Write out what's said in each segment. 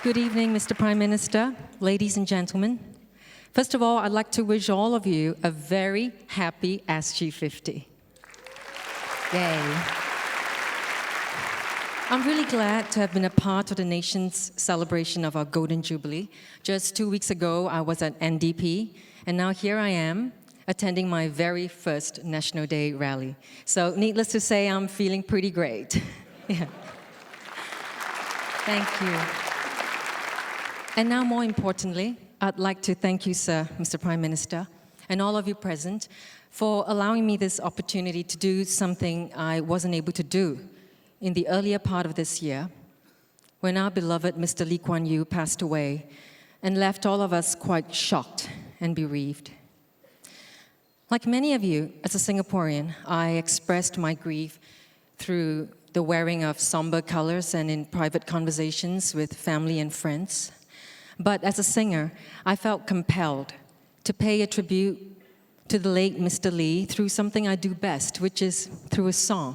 Good evening, Mr. Prime Minister, ladies and gentlemen. First of all, I'd like to wish all of you a very happy SG50. Yay. I'm really glad to have been a part of the nation's celebration of our Golden Jubilee. Just 2 weeks ago, I was at NDP, and now here I am, attending my very first National Day rally. So needless to say, I'm feeling pretty great. Yeah. Thank you. And now, more importantly, I'd like to thank you, sir, Mr. Prime Minister, and all of you present for allowing me this opportunity to do something I wasn't able to do in the earlier part of this year, when our beloved Mr. Lee Kuan Yew passed away and left all of us quite shocked and bereaved. Like many of you, as a Singaporean, I expressed my grief through the wearing of somber colors and in private conversations with family and friends. But as a singer, I felt compelled to pay a tribute to the late Mr. Lee through something I do best, which is through a song.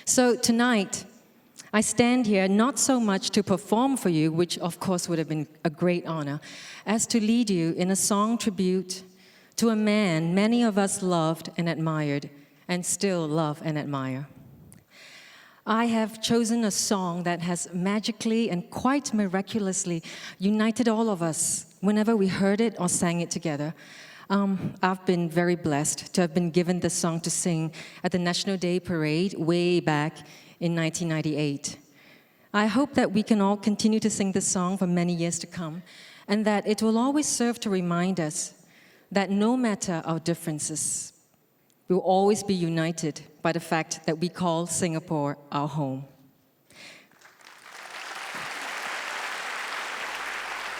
So tonight, I stand here not so much to perform for you, which of course would have been a great honor, as to lead you in a song tribute to a man many of us loved and admired, and still love and admire. I have chosen a song that has magically and quite miraculously united all of us whenever we heard it or sang it together. I've been very blessed to have been given this song to sing at the National Day Parade way back in 1998. I hope that we can all continue to sing this song for many years to come, and that it will always serve to remind us that no matter our differences, we'll always be united by the fact that we call Singapore our home.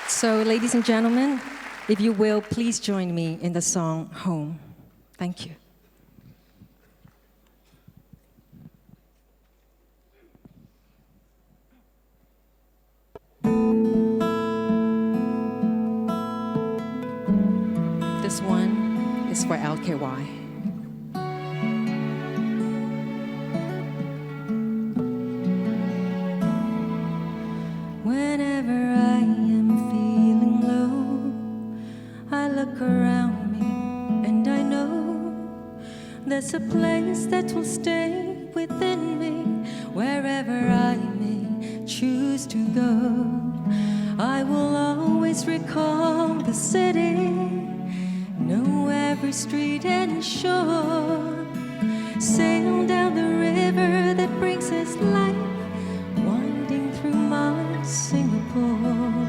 So, ladies and gentlemen, if you will, please join me in the song Home. Thank you. This one is for LKY. Whenever I am feeling low, I look around me and I know there's a place that will stay within me. Wherever I may choose to go, I will always recall the city, know every street and shore, sail down the river that brings us life, winding through my Singapore.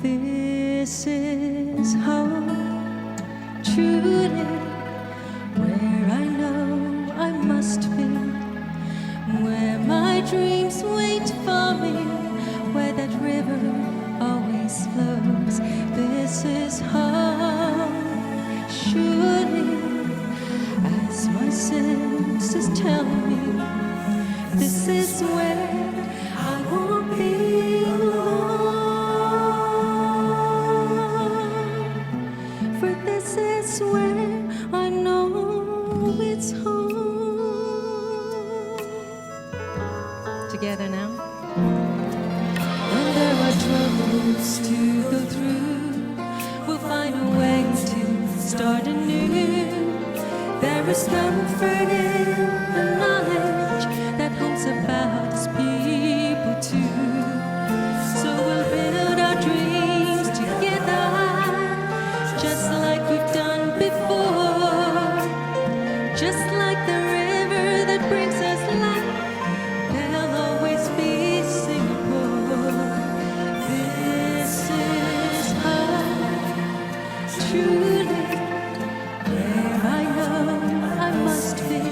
This is home, truly, where I know I must be, where my dreams wait for me, where that river always flows. This is home, surely, as my senses tell me, this is where I won't be alone, for this is where I know it's home. Together now. When there are troubles to go through, we'll find a way to start anew. There is comfort in the knowledge that home's about His people too. So we'll build our dreams together, just like we've done before. Just like the river that brings us life, there'll always be Singapore. This is home, truly, where I know I must be,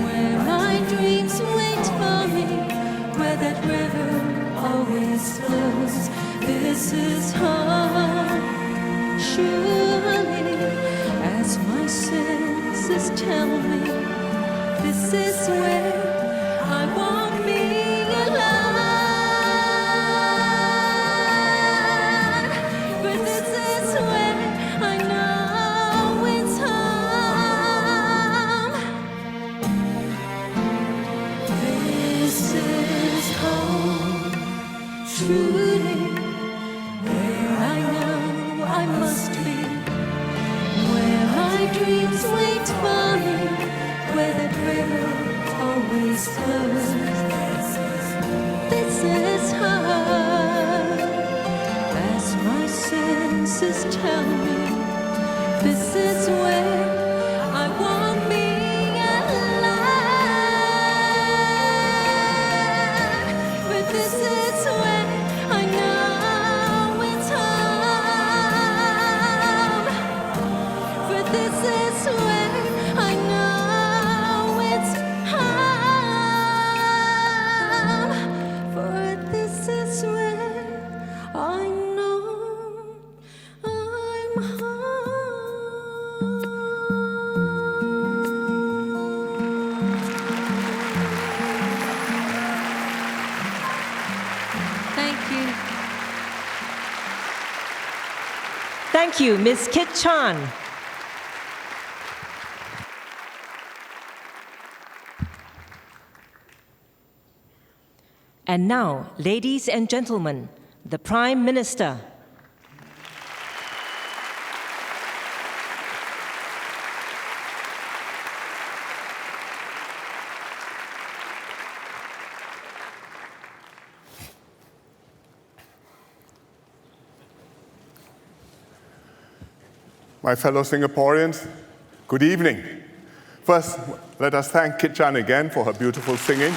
where my dreams wait for me, where that river always flows. This is home, surely, as my senses tell me, this is where I won't be alone, but this is where I know it's home. This is home, truly where I know I must be, where my dreams wait for me, where the river always flows. This is hard, as my senses tell me. This is where I want me alive. But this is where I know it's home. For this is where I know it's home. For this is where I know I'm home. Thank you. Thank you, Ms. Kit Chan. And now, ladies and gentlemen, the Prime Minister. My fellow Singaporeans, good evening. First, let us thank Kit Chan again for her beautiful singing.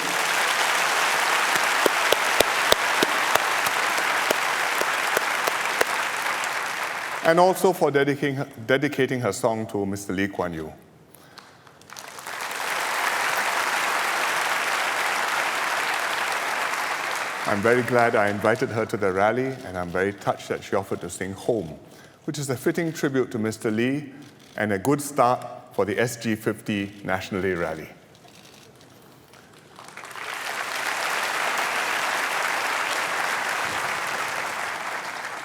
And also for dedicating her song to Mr. Lee Kuan Yew. I'm very glad I invited her to the rally, and I'm very touched that she offered to sing Home, which is a fitting tribute to Mr. Lee and a good start for the SG50 National Day rally.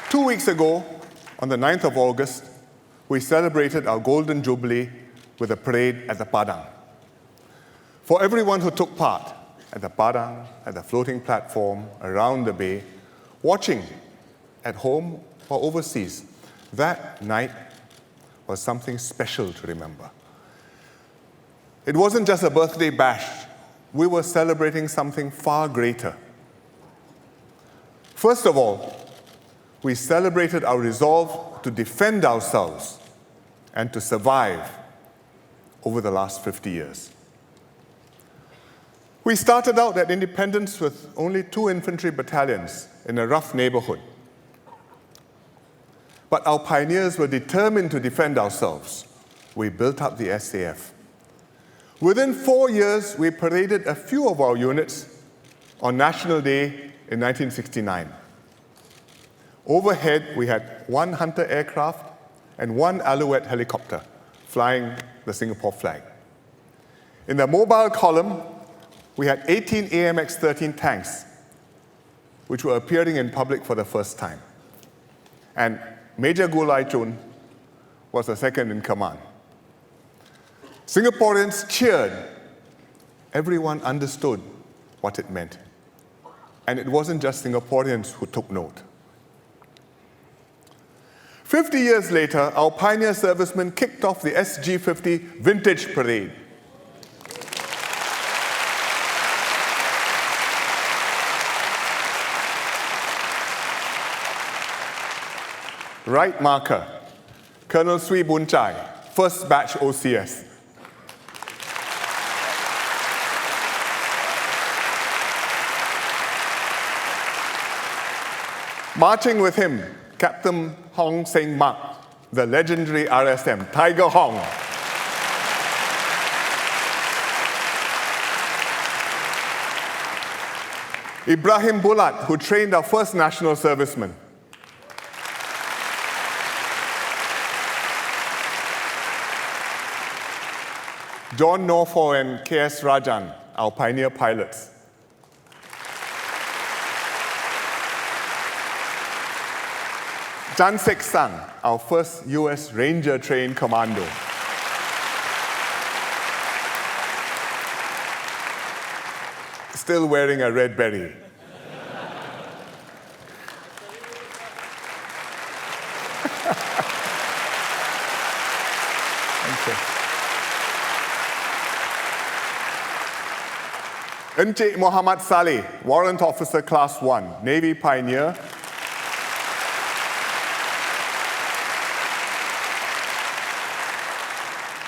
Two weeks ago, on the 9th of August, we celebrated our Golden Jubilee with a parade at the Padang. For everyone who took part at the Padang, at the floating platform, around the bay, watching at home or overseas, that night was something special to remember. It wasn't just a birthday bash. We were celebrating something far greater. First of all, we celebrated our resolve to defend ourselves and to survive over the last 50 years. We started out at independence with only 2 infantry battalions in a rough neighborhood. But our pioneers were determined to defend ourselves. We built up the SAF. Within 4 years, we paraded a few of our units on National Day in 1969. Overhead, we had 1 Hunter aircraft and 1 Alouette helicopter flying the Singapore flag. In the mobile column, we had 18 AMX-13 tanks, which were appearing in public for the first time. And Major Gulai Chun was the second in command. Singaporeans cheered. Everyone understood what it meant. And it wasn't just Singaporeans who took note. 50 years later, our pioneer servicemen kicked off the SG50 Vintage Parade. Right marker, Colonel Sui Boon Chai, first batch OCS. Marching with him, Captain Hong Seng Mak, the legendary RSM, Tiger Hong. Ibrahim Bulat, who trained our first national serviceman. John Norfolk and K.S. Rajan, our pioneer pilots. Jan Sek Sang, our first US Ranger trained commando. Still wearing a red beret. Encik Muhammad Saleh, Warrant Officer Class 1, Navy pioneer.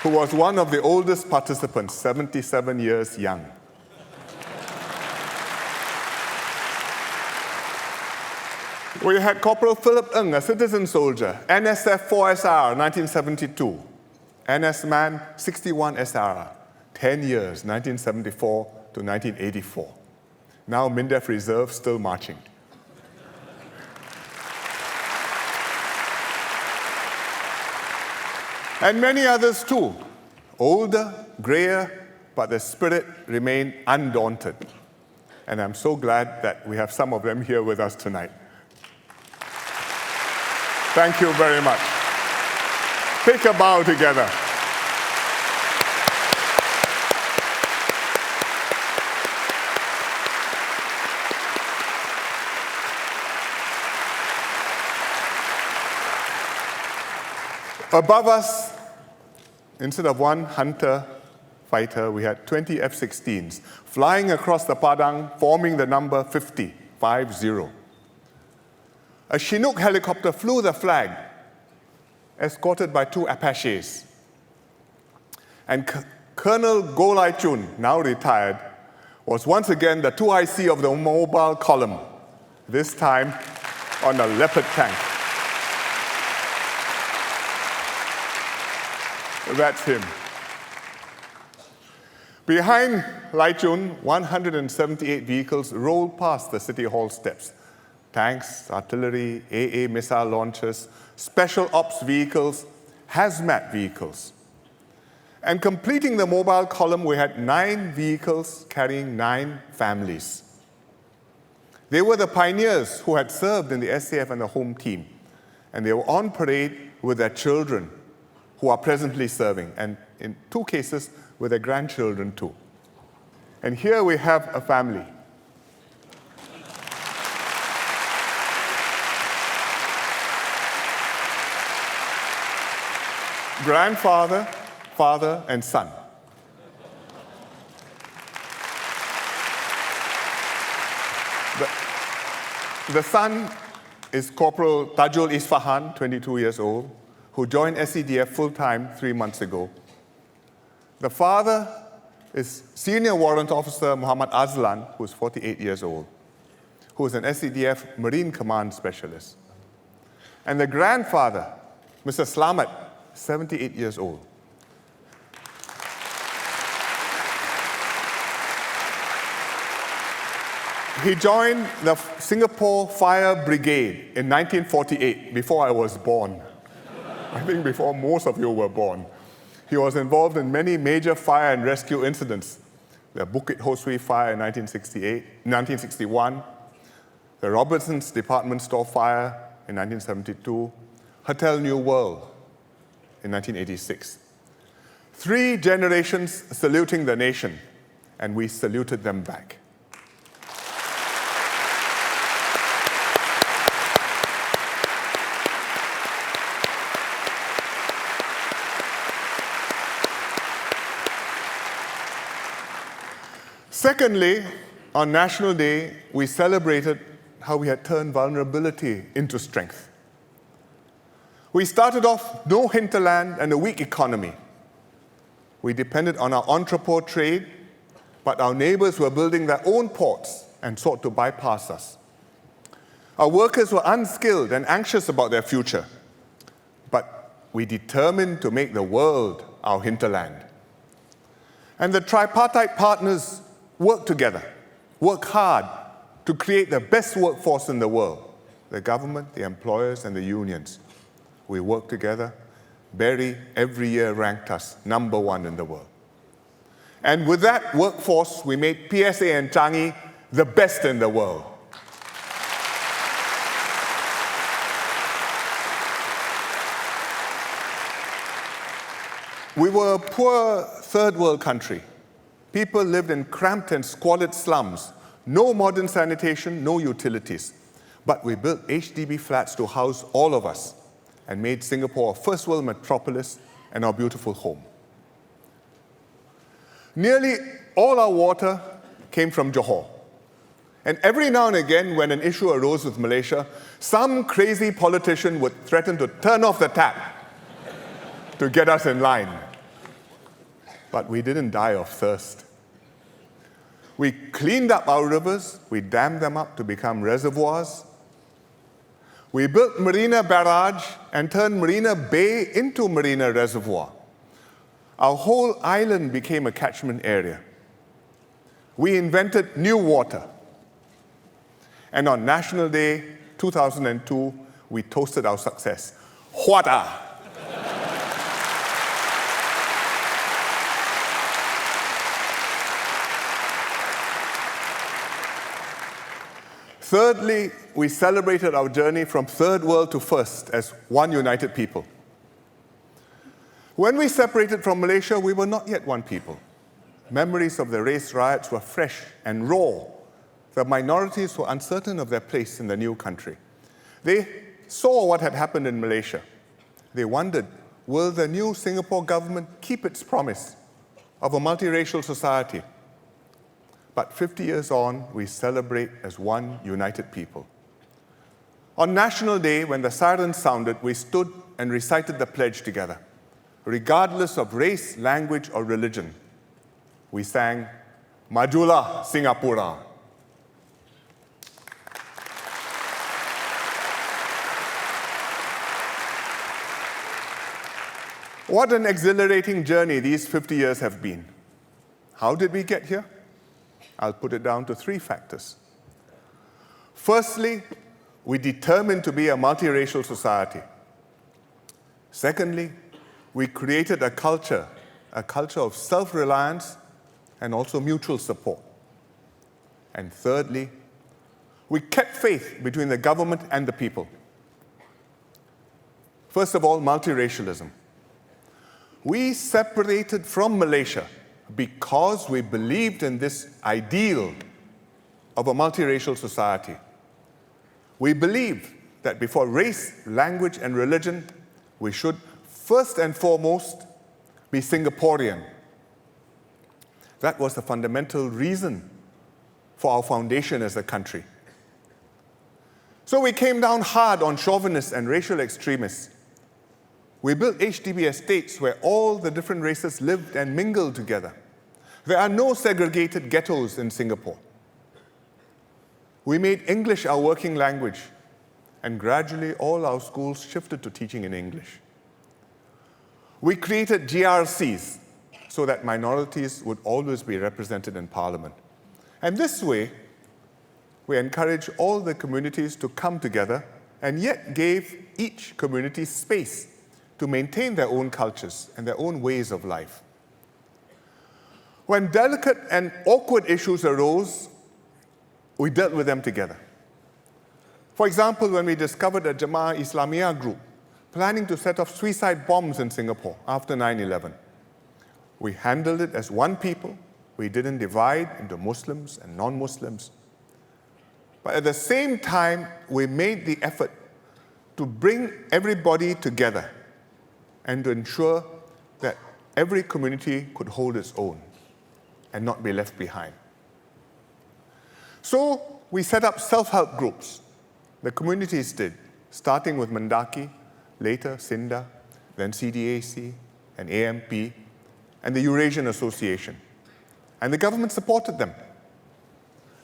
Who was one of the oldest participants, 77 years young. We had Corporal Philip Ng, a citizen soldier, NSF 4SR, 1972. NS Man 61 SR, 10 years, 1974 to 1984. Now MINDEF Reserve, still marching. And many others too, older, grayer, but the spirit remained undaunted. And I'm so glad that we have some of them here with us tonight. Thank you very much. Take a bow together. Above us, instead of one hunter fighter, we had 20 F-16s flying across the Padang, forming the number 50, 50. A Chinook helicopter flew the flag, escorted by 2 Apaches. And Colonel Goh Lai Chun, now retired, was once again the 2IC of the mobile column, this time on a Leopard tank. That's him. Behind Lai Chun, 178 vehicles rolled past the City Hall steps. Tanks, artillery, AA missile launchers, special ops vehicles, hazmat vehicles. And completing the mobile column, we had 9 vehicles carrying 9 families. They were the pioneers who had served in the SAF and the home team. And they were on parade with their children who are presently serving, and in 2 cases, with their grandchildren too. And here we have a family. Grandfather, father, and son. The son is Corporal Tajul Isfahan, 22 years old, who joined SCDF full-time 3 months ago. The father is Senior Warrant Officer Muhammad Azlan, who is 48 years old, who is an SCDF Marine Command Specialist. And the grandfather, Mr. Slamet, 78 years old. He joined the Singapore Fire Brigade in 1948, before I was born. I think before most of you were born. He was involved in many major fire and rescue incidents. The Bukit Ho Swee fire in 1961, the Robertson's department store fire in 1972, Hotel New World in 1986. 3 generations saluting the nation, and we saluted them back. Secondly, on National Day, we celebrated how we had turned vulnerability into strength. We started off no hinterland and a weak economy. We depended on our entrepot trade, but our neighbors were building their own ports and sought to bypass us. Our workers were unskilled and anxious about their future, but we determined to make the world our hinterland. And the tripartite partners work together, work hard to create the best workforce in the world. The government, the employers, and the unions. We work together. Berry every year ranked us #1 in the world. And with that workforce, we made PSA and Changi the best in the world. We were a poor third world country. People lived in cramped and squalid slums, no modern sanitation, no utilities. But we built HDB flats to house all of us. and made Singapore a first world metropolis and our beautiful home. Nearly all our water came from Johor. And every now and again, when an issue arose with Malaysia, some crazy politician would threaten to turn off the tap to get us in line. But we didn't die of thirst. We cleaned up our rivers, we dammed them up to become reservoirs. We built Marina Barrage and turned Marina Bay into Marina Reservoir. Our whole island became a catchment area. We invented new water. And on National Day 2002, we toasted our success. Huata! Thirdly, we celebrated our journey from third world to first as one united people. When we separated from Malaysia, we were not yet one people. Memories of the race riots were fresh and raw. The minorities were uncertain of their place in the new country. They saw what had happened in Malaysia. They wondered, will the new Singapore government keep its promise of a multiracial society? But 50 years on, we celebrate as one united people. On National Day, when the sirens sounded, we stood and recited the pledge together. Regardless of race, language, or religion, we sang, Majulah Singapura. What an exhilarating journey these 50 years have been. How did we get here? I'll put it down to 3 factors. Firstly, we determined to be a multiracial society. Secondly, we created a culture of self-reliance and also mutual support. And thirdly, we kept faith between the government and the people. First of all, multiracialism. We separated from Malaysia because we believed in this ideal of a multiracial society. We believed that before race, language, and religion, we should first and foremost be Singaporean. That was the fundamental reason for our foundation as a country. So we came down hard on chauvinists and racial extremists. We built HDB estates where all the different races lived and mingled together. There are no segregated ghettos in Singapore. We made English our working language, and gradually all our schools shifted to teaching in English. We created GRCs so that minorities would always be represented in Parliament. And this way, we encouraged all the communities to come together and yet gave each community space to maintain their own cultures and their own ways of life. When delicate and awkward issues arose, we dealt with them together. For example, when we discovered a Jamaah Islamiyah group planning to set off suicide bombs in Singapore after 9/11, we handled it as one people. We didn't divide into Muslims and non-Muslims. But at the same time, we made the effort to bring everybody together and to ensure that every community could hold its own and not be left behind. So we set up self-help groups. The communities did, starting with Mendaki, later SINDA, then CDAC and AMP, and the Eurasian Association. And the government supported them.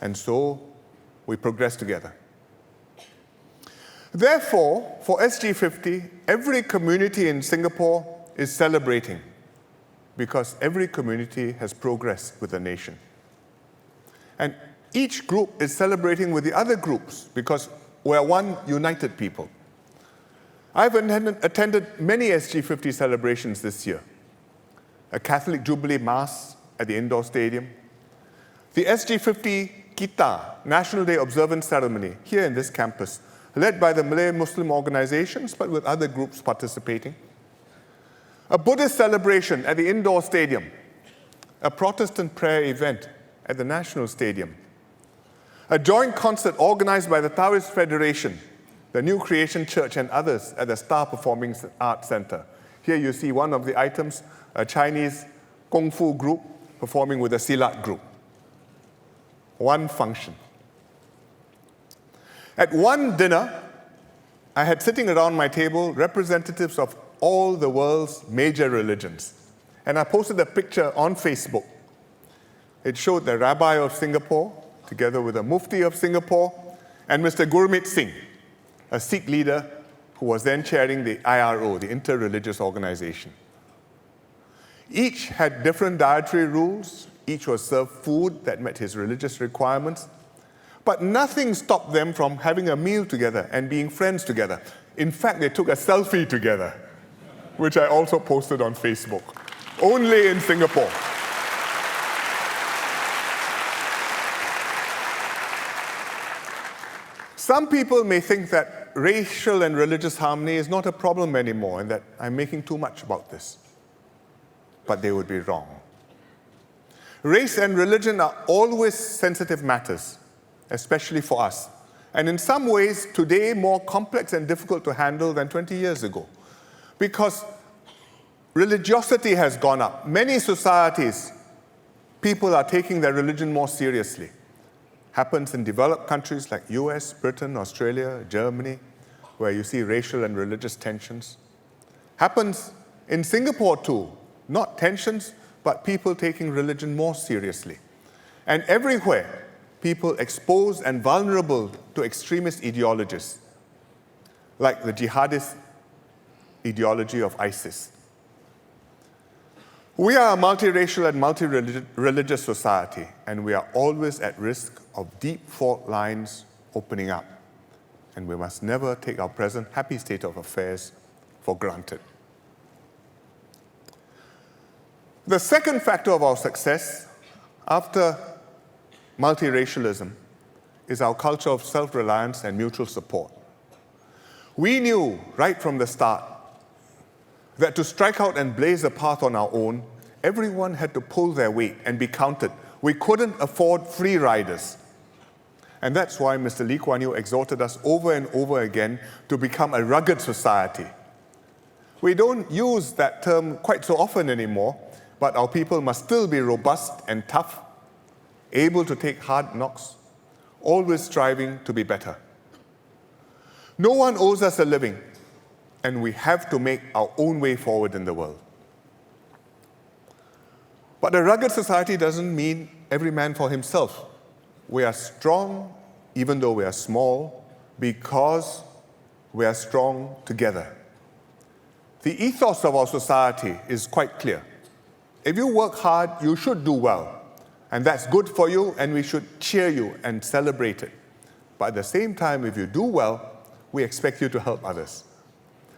And so we progressed together. Therefore, for SG50, every community in Singapore is celebrating because every community has progressed with the nation. And each group is celebrating with the other groups because we're one united people. I've attended many SG50 celebrations this year. A Catholic Jubilee Mass at the indoor stadium, the SG50 Kita National Day Observance Ceremony here in this campus, led by the Malay Muslim organizations, but with other groups participating. A Buddhist celebration at the indoor stadium, a Protestant prayer event at the National Stadium, a joint concert organized by the Taoist Federation the New Creation Church, and others at the Star Performing Arts Center. Here you see one of the items, a Chinese Kung Fu group performing with a Silat group. One function. At one dinner, I had sitting around my table representatives of all the world's major religions. And I posted a picture on Facebook. It showed the Rabbi of Singapore, together with the Mufti of Singapore, and Mr. Gurmeet Singh, a Sikh leader who was then chairing the IRO, the Inter-Religious Organization. Each had different dietary rules. Each was served food that met his religious requirements. But nothing stopped them from having a meal together and being friends together. In fact, they took a selfie together, which I also posted on Facebook. Only in Singapore. Some people may think that racial and religious harmony is not a problem anymore and that I'm making too much about this. But they would be wrong. Race and religion are always sensitive matters, especially for us. And in some ways, today, more complex and difficult to handle than 20 years ago. Because religiosity has gone up. Many societies, people are taking their religion more seriously. Happens in developed countries like US, Britain, Australia, Germany, where you see racial and religious tensions. Happens in Singapore too. Not tensions, but people taking religion more seriously. And everywhere, people exposed and vulnerable to extremist ideologies, like the jihadist ideology of ISIS. We are a multiracial and multi-religious society, and we are always at risk of deep fault lines opening up. And we must never take our present happy state of affairs for granted. The second factor of our success, after multiracialism, is our culture of self-reliance and mutual support. We knew right from the start that to strike out and blaze a path on our own, everyone had to pull their weight and be counted. We couldn't afford free riders. And that's why Mr. Lee Kuan Yew exhorted us over and over again to become a rugged society. We don't use that term quite so often anymore, but our people must still be robust and tough, able to take hard knocks, always striving to be better. No one owes us a living, and we have to make our own way forward in the world. But a rugged society doesn't mean every man for himself. We are strong, even though we are small, because we are strong together. The ethos of our society is quite clear. If you work hard, you should do well. And that's good for you, and we should cheer you and celebrate it. But at the same time, if you do well, we expect you to help others.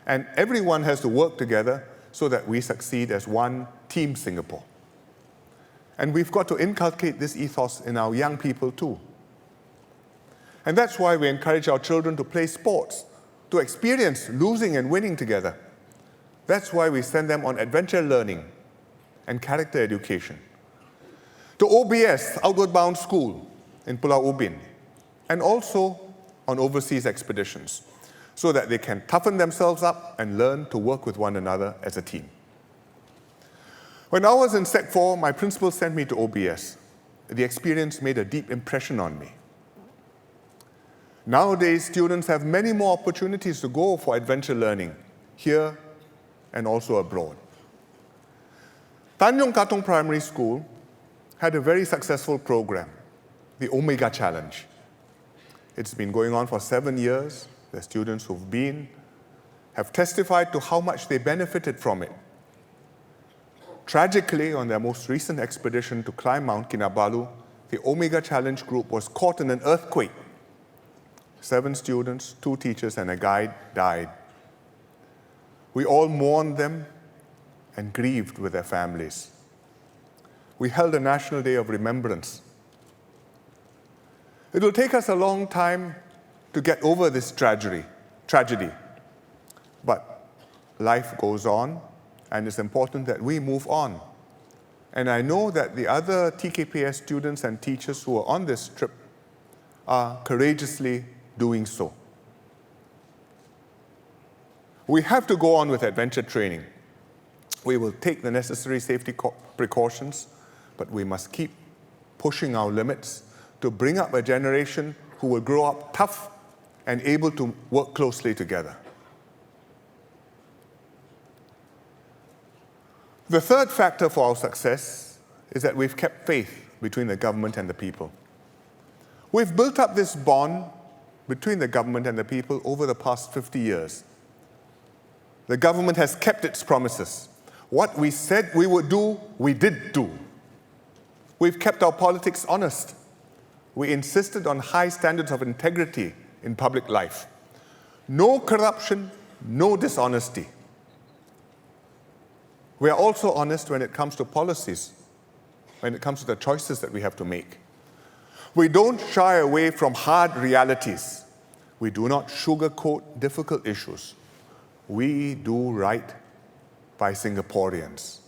And everyone has to work together so that we succeed as one Team Singapore. And we've got to inculcate this ethos in our young people too. And that's why we encourage our children to play sports, to experience losing and winning together. That's why we send them on adventure learning and character education. To OBS, Outward Bound School in Pulau Ubin, and also on overseas expeditions, so that they can toughen themselves up and learn to work with one another as a team. When I was in Sec 4, my principal sent me to OBS. The experience made a deep impression on me. Nowadays, students have many more opportunities to go for adventure learning, here and also abroad. Tanjong Katong Primary School had a very successful program, the Omega Challenge. It's been going on for 7 years. The students who've been have testified to how much they benefited from it. Tragically, on their most recent expedition to climb Mount Kinabalu, the Omega Challenge group was caught in an earthquake. 7 students, 2 teachers, and a guide died. We all mourned them and grieved with their families. We held a National Day of Remembrance. It will take us a long time to get over this tragedy. But life goes on, and it's important that we move on. And I know that the other TKPS students and teachers who are on this trip are courageously doing so. We have to go on with adventure training. We will take the necessary safety precautions, but we must keep pushing our limits to bring up a generation who will grow up tough and able to work closely together. The third factor for our success is that we've kept faith between the government and the people. We've built up this bond between the government and the people over the past 50 years. The government has kept its promises. What we said we would do, we did do. We've kept our politics honest. We insisted on high standards of integrity in public life. No corruption, no dishonesty. We are also honest when it comes to policies, when it comes to the choices that we have to make. We don't shy away from hard realities. We do not sugarcoat difficult issues. We do right by Singaporeans.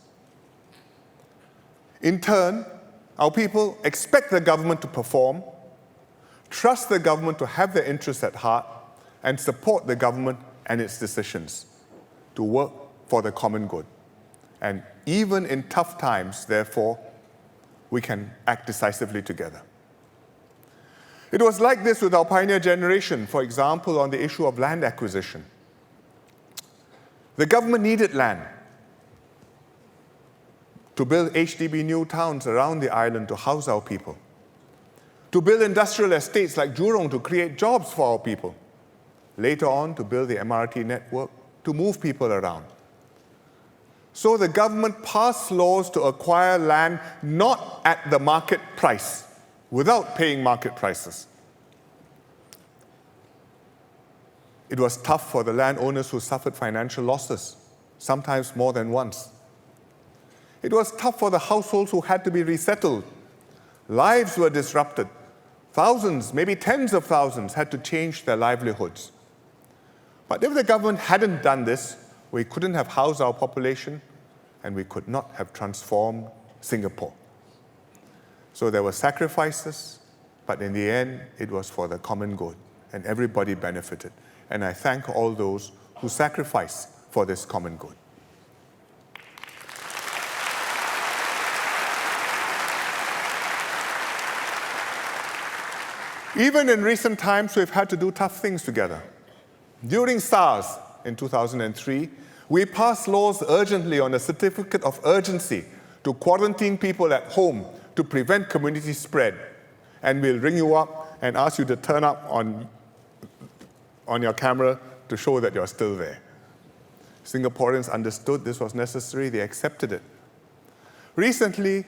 In turn, our people expect the government to perform, trust the government to have their interests at heart, and support the government and its decisions to work for the common good. And even in tough times, therefore, we can act decisively together. It was like this with our pioneer generation, for example, on the issue of land acquisition. The government needed land to build HDB new towns around the island to house our people, to build industrial estates like Jurong to create jobs for our people, later on to build the MRT network to move people around. So the government passed laws to acquire land not at the market price, without paying market prices. It was tough for the landowners who suffered financial losses, sometimes more than once. It was tough for the households who had to be resettled. Lives were disrupted. Thousands, maybe tens of thousands, had to change their livelihoods. But if the government hadn't done this, we couldn't have housed our population, and we could not have transformed Singapore. So there were sacrifices, but in the end, it was for the common good, and everybody benefited. And I thank all those who sacrificed for this common good. Even in recent times, we've had to do tough things together. During SARS in 2003, we passed laws urgently on a certificate of urgency to quarantine people at home to prevent community spread. And we'll ring you up and ask you to turn up on your camera to show that you're still there. Singaporeans understood this was necessary, they accepted it. Recently,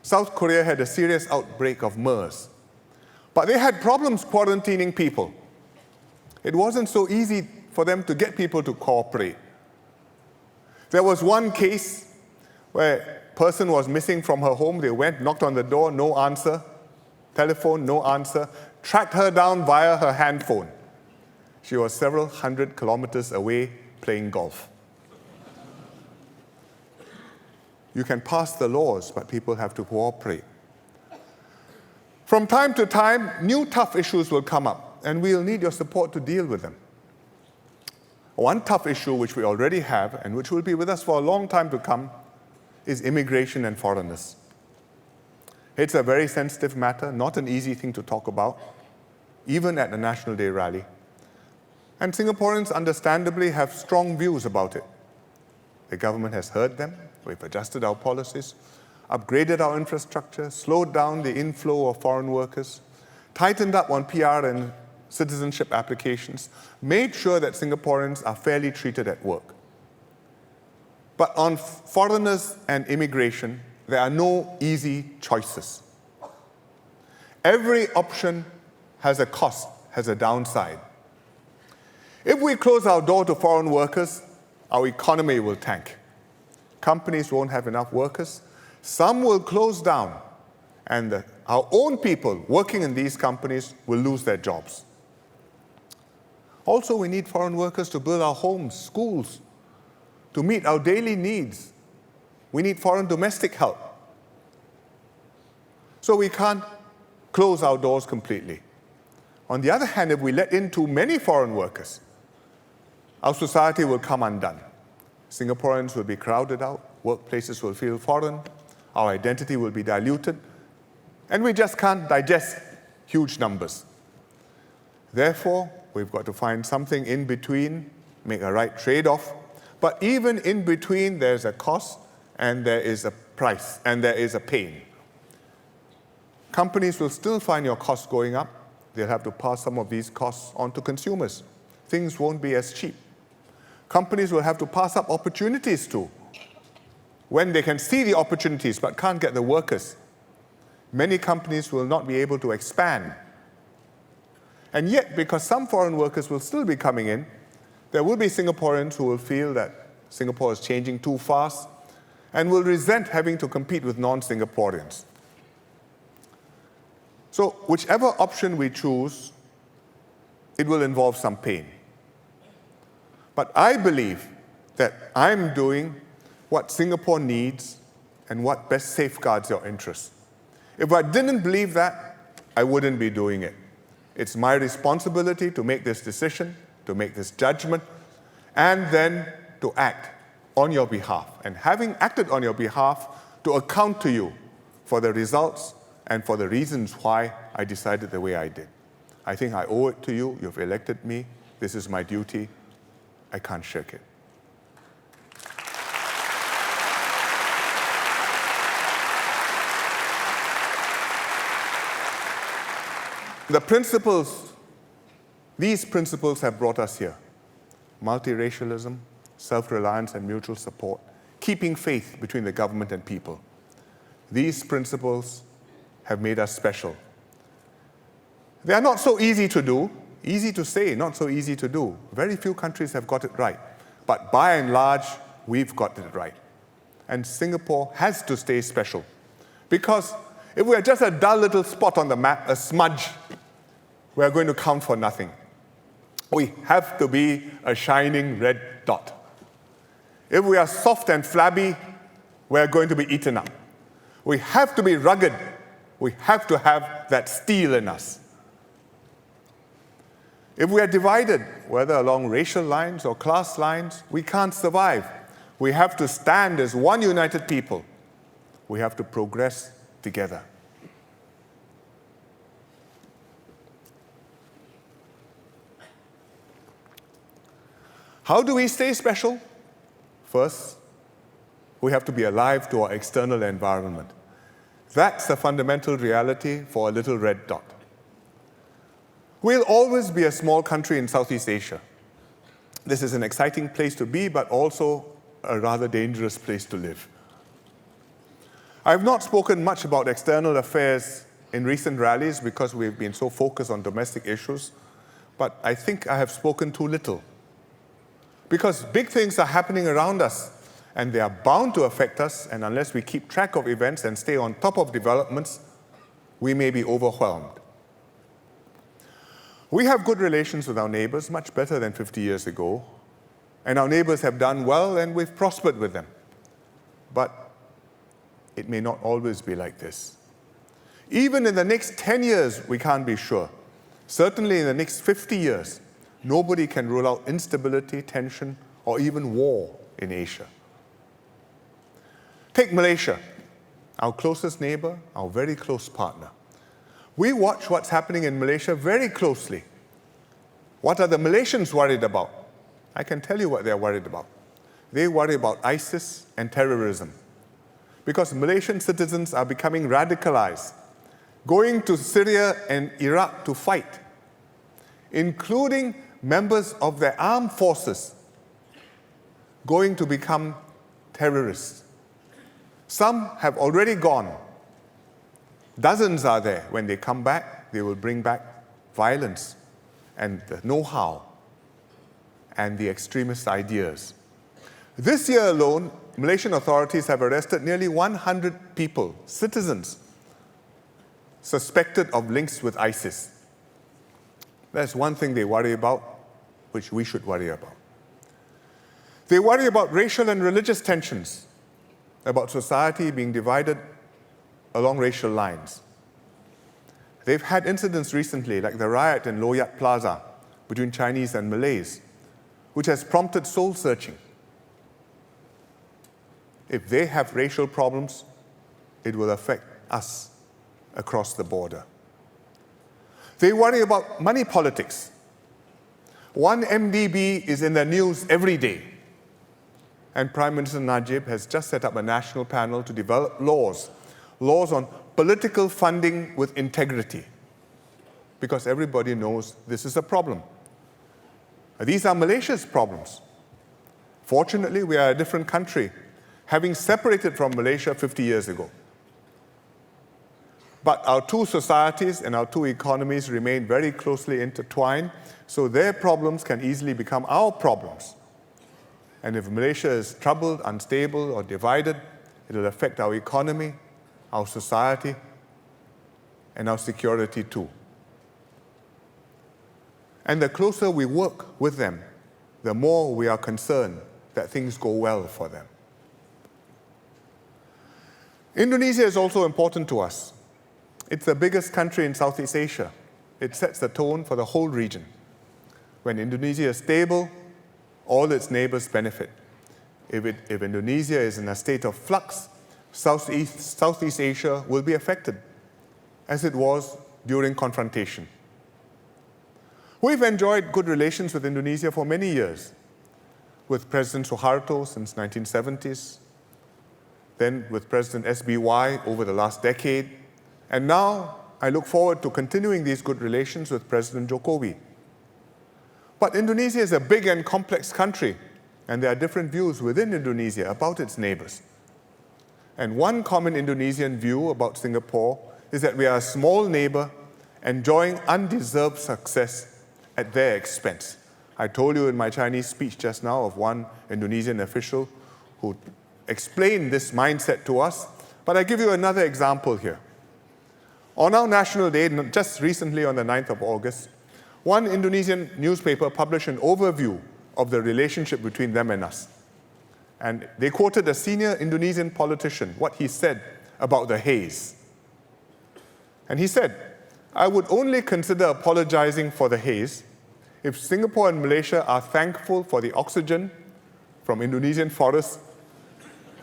South Korea had a serious outbreak of MERS, but they had problems quarantining people. It wasn't so easy for them to get people to cooperate. There was one case where a person was missing from her home. They went, knocked on the door, no answer. Telephone, no answer. Tracked her down via her handphone. She was several hundred kilometers away playing golf. You can pass the laws, but people have to cooperate. From time to time, new tough issues will come up, and we'll need your support to deal with them. One tough issue which we already have, and which will be with us for a long time to come, is immigration and foreigners. It's a very sensitive matter, not an easy thing to talk about, even at the National Day rally. And Singaporeans understandably have strong views about it. The government has heard them, we've adjusted our policies, upgraded our infrastructure, slowed down the inflow of foreign workers, tightened up on PR and citizenship applications, made sure that Singaporeans are fairly treated at work. But on foreigners and immigration, there are no easy choices. Every option has a cost, has a downside. If we close our door to foreign workers, our economy will tank. Companies won't have enough workers. Some will close down, and our own people working in these companies will lose their jobs. Also, we need foreign workers to build our homes, schools, to meet our daily needs. We need foreign domestic help. So we can't close our doors completely. On the other hand, if we let in too many foreign workers, our society will come undone. Singaporeans will be crowded out, workplaces will feel foreign, our identity will be diluted, and we just can't digest huge numbers. Therefore, we've got to find something in between, make a right trade-off. But even in between, there's a cost and there is a price and there is a pain. Companies will still find your costs going up. They'll have to pass some of these costs on to consumers. Things won't be as cheap. Companies will have to pass up opportunities too, when they can see the opportunities but can't get the workers. Many companies will not be able to expand. And yet, because some foreign workers will still be coming in, there will be Singaporeans who will feel that Singapore is changing too fast and will resent having to compete with non-Singaporeans. So, whichever option we choose, it will involve some pain. But I believe that I'm doing what Singapore needs and what best safeguards your interests. If I didn't believe that, I wouldn't be doing it. It's my responsibility to make this decision, to make this judgment, and then to act on your behalf. And having acted on your behalf, to account to you for the results and for the reasons why I decided the way I did. I think I owe it to you. You've elected me. This is my duty. I can't shirk it. These principles have brought us here. Multiracialism, self-reliance and mutual support, keeping faith between the government and people. These principles have made us special. They are not so easy to do, easy to say, not so easy to do. Very few countries have got it right. But by and large, we've got it right. And Singapore has to stay special. Because if we are just a dull little spot on the map, a smudge, we are going to count for nothing. We have to be a shining red dot. If we are soft and flabby, we are going to be eaten up. We have to be rugged. We have to have that steel in us. If we are divided, whether along racial lines or class lines, we can't survive. We have to stand as one united people. We have to progress together. How do we stay special? First, we have to be alive to our external environment. That's a fundamental reality for a little red dot. We'll always be a small country in Southeast Asia. This is an exciting place to be, but also a rather dangerous place to live. I've not spoken much about external affairs in recent rallies because we've been so focused on domestic issues, but I think I have spoken too little. Because big things are happening around us, and they are bound to affect us, and unless we keep track of events and stay on top of developments, we may be overwhelmed. We have good relations with our neighbors, much better than 50 years ago, and our neighbors have done well, and we've prospered with them. But it may not always be like this. Even in the next 10 years, we can't be sure. Certainly in the next 50 years, nobody can rule out instability, tension, or even war in Asia. Take Malaysia, our closest neighbor, our very close partner. We watch what's happening in Malaysia very closely. What are the Malaysians worried about? I can tell you what they're worried about. They worry about ISIS and terrorism. Because Malaysian citizens are becoming radicalized, going to Syria and Iraq to fight, including members of their armed forces going to become terrorists. Some have already gone. Dozens are there. When they come back, they will bring back violence and the know-how and the extremist ideas. This year alone, Malaysian authorities have arrested nearly 100 people, citizens, suspected of links with ISIS. That's one thing they worry about, which we should worry about. They worry about racial and religious tensions, about society being divided along racial lines. They've had incidents recently, like the riot in Loyat Plaza between Chinese and Malays, which has prompted soul searching. If they have racial problems, it will affect us across the border. They worry about money politics. One MDB is in the news every day. And Prime Minister Najib has just set up a national panel to develop laws on political funding with integrity. Because everybody knows this is a problem. These are Malaysia's problems. Fortunately, we are a different country, having separated from Malaysia 50 years ago. But our two societies and our two economies remain very closely intertwined, so their problems can easily become our problems. And if Malaysia is troubled, unstable, or divided, it will affect our economy, our society, and our security too. And the closer we work with them, the more we are concerned that things go well for them. Indonesia is also important to us. It's the biggest country in Southeast Asia. It sets the tone for the whole region. When Indonesia is stable, all its neighbors benefit. If Indonesia is in a state of flux, Southeast Asia will be affected, as it was during confrontation. We've enjoyed good relations with Indonesia for many years, with President Suharto since 1970s, then with President SBY over the last decade, and now I look forward to continuing these good relations with President Jokowi. But Indonesia is a big and complex country, and there are different views within Indonesia about its neighbors. And one common Indonesian view about Singapore is that we are a small neighbor enjoying undeserved success at their expense. I told you in my Chinese speech just now of one Indonesian official who explained this mindset to us, but I give you another example here. On our National Day, just recently on the 9th of August, one Indonesian newspaper published an overview of the relationship between them and us. And they quoted a senior Indonesian politician, what he said about the haze. And he said, "I would only consider apologizing for the haze if Singapore and Malaysia are thankful for the oxygen from Indonesian forests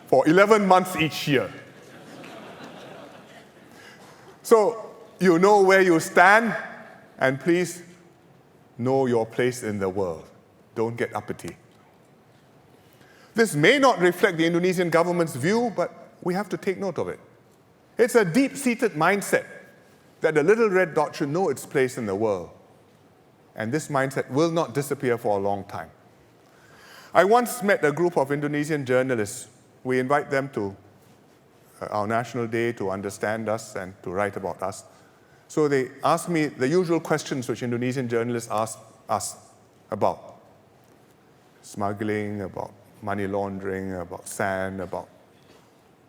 for 11 months each year." So you know where you stand, and please know your place in the world. Don't get uppity. This may not reflect the Indonesian government's view, but we have to take note of it. It's a deep-seated mindset that the little red dot should know its place in the world. And this mindset will not disappear for a long time. I once met a group of Indonesian journalists. We invite them to our National Day to understand us and to write about us. So they asked me the usual questions which Indonesian journalists ask us about smuggling, about money laundering, about sand, about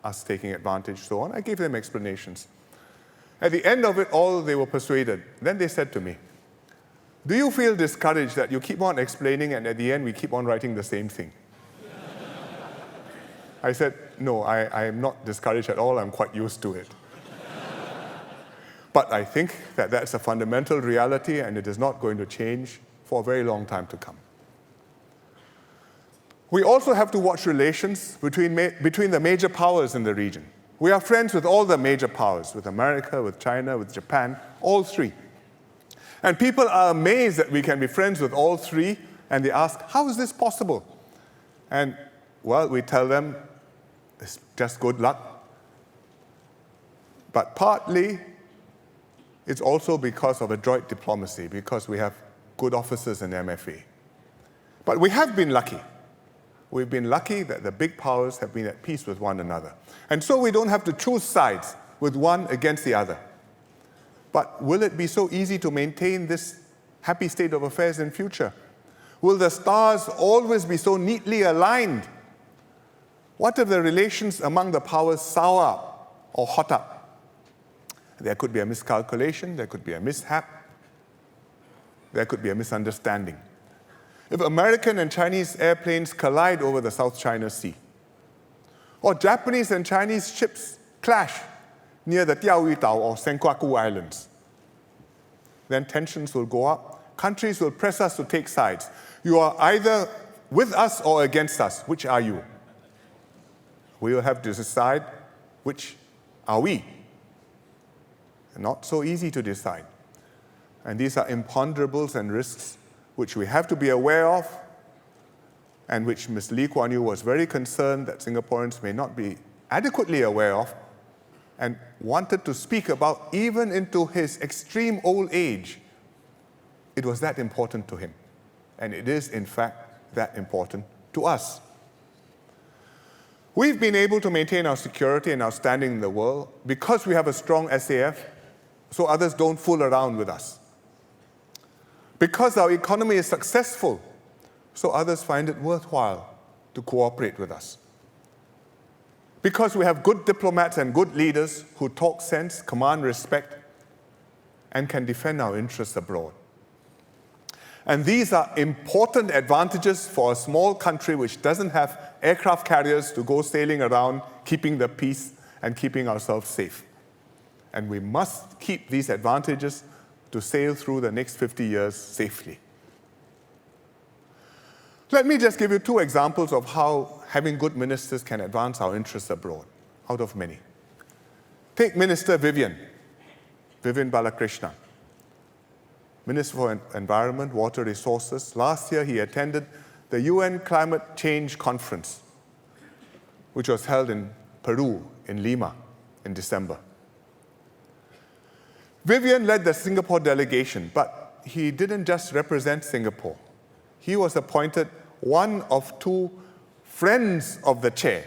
us taking advantage, so on. I gave them explanations. At the end of it all, they were persuaded. Then they said to me, "Do you feel discouraged that you keep on explaining and at the end we keep on writing the same thing?" I said, "No, I am not discouraged at all. I'm quite used to it." But I think that that's a fundamental reality and it is not going to change for a very long time to come. We also have to watch relations between the major powers in the region. We are friends with all the major powers, with America, with China, with Japan, all three. And people are amazed that we can be friends with all three, and they ask, how is this possible? And, well, we tell them, it's just good luck. But partly, it's also because of adroit diplomacy, because we have good officers in MFA. But we have been lucky. We've been lucky that the big powers have been at peace with one another. And so we don't have to choose sides with one against the other. But will it be so easy to maintain this happy state of affairs in future? Will the stars always be so neatly aligned? What if the relations among the powers sour up or hot up? There could be a miscalculation, there could be a mishap, there could be a misunderstanding. If American and Chinese airplanes collide over the South China Sea, or Japanese and Chinese ships clash near the Diaoyutao or Senkaku Islands, then tensions will go up. Countries will press us to take sides. You are either with us or against us. Which are you? We will have to decide which are we. Not so easy to decide. And these are imponderables and risks which we have to be aware of, and which Ms. Lee Kuan Yew was very concerned that Singaporeans may not be adequately aware of, and wanted to speak about even into his extreme old age. It was that important to him. And it is, in fact, that important to us. We've been able to maintain our security and our standing in the world because we have a strong SAF, so others don't fool around with us. Because our economy is successful, so others find it worthwhile to cooperate with us. Because we have good diplomats and good leaders who talk sense, command respect, and can defend our interests abroad. And these are important advantages for a small country which doesn't have aircraft carriers to go sailing around, keeping the peace and keeping ourselves safe. And we must keep these advantages to sail through the next 50 years safely. Let me just give you two examples of how having good ministers can advance our interests abroad, out of many. Take Minister Vivian Balakrishnan, Minister for Environment, Water Resources. Last year, he attended the UN Climate Change Conference, which was held in Peru, in Lima, in December. Vivian led the Singapore delegation, but he didn't just represent Singapore. He was appointed one of two friends of the chair.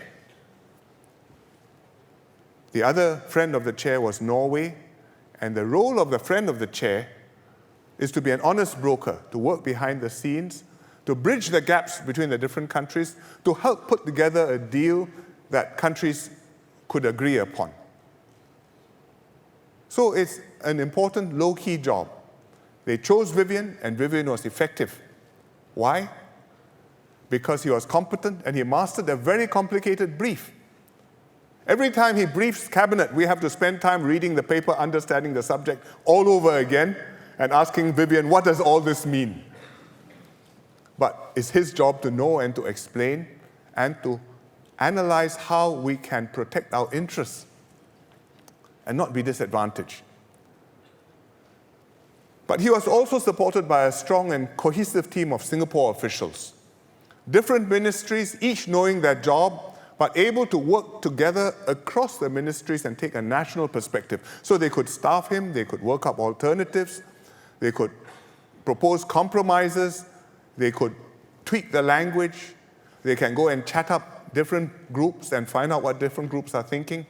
The other friend of the chair was Norway, and the role of the friend of the chair is to be an honest broker, to work behind the scenes, to bridge the gaps between the different countries, to help put together a deal that countries could agree upon. So it's an important low-key job. They chose Vivian, and Vivian was effective. Why? Because he was competent and he mastered a very complicated brief. Every time he briefs cabinet, we have to spend time reading the paper, understanding the subject all over again, and asking Vivian, what does all this mean? But it's his job to know and to explain and to analyze how we can protect our interests and not be disadvantaged. But he was also supported by a strong and cohesive team of Singapore officials. Different ministries, each knowing their job, but able to work together across the ministries and take a national perspective. So they could staff him, they could work up alternatives, they could propose compromises, they could tweak the language, they can go and chat up different groups and find out what different groups are thinking.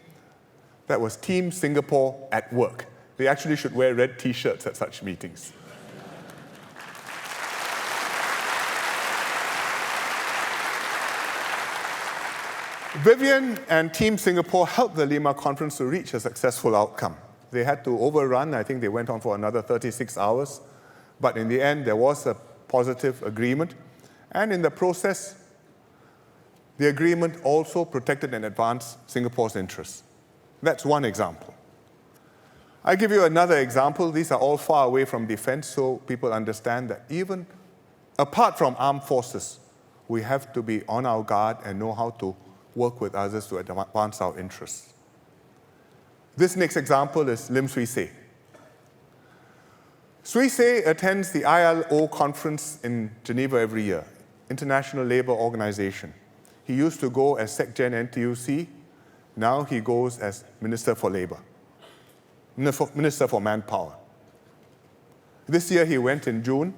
That was Team Singapore at work. They actually should wear red T-shirts at such meetings. Vivian and Team Singapore helped the Lima conference to reach a successful outcome. They had to overrun. I think they went on for another 36 hours. But in the end, there was a positive agreement. And in the process, the agreement also protected and advanced Singapore's interests. That's one example. I give you another example. These are all far away from defense, so people understand that even apart from armed forces, we have to be on our guard and know how to work with others to advance our interests. This next example is Lim Swee Say. Swee Say attends the ILO conference in Geneva every year, International Labour Organization. He used to go as SecGen NTUC. Now he goes as Minister for Labour, Minister for Manpower. This year he went in June.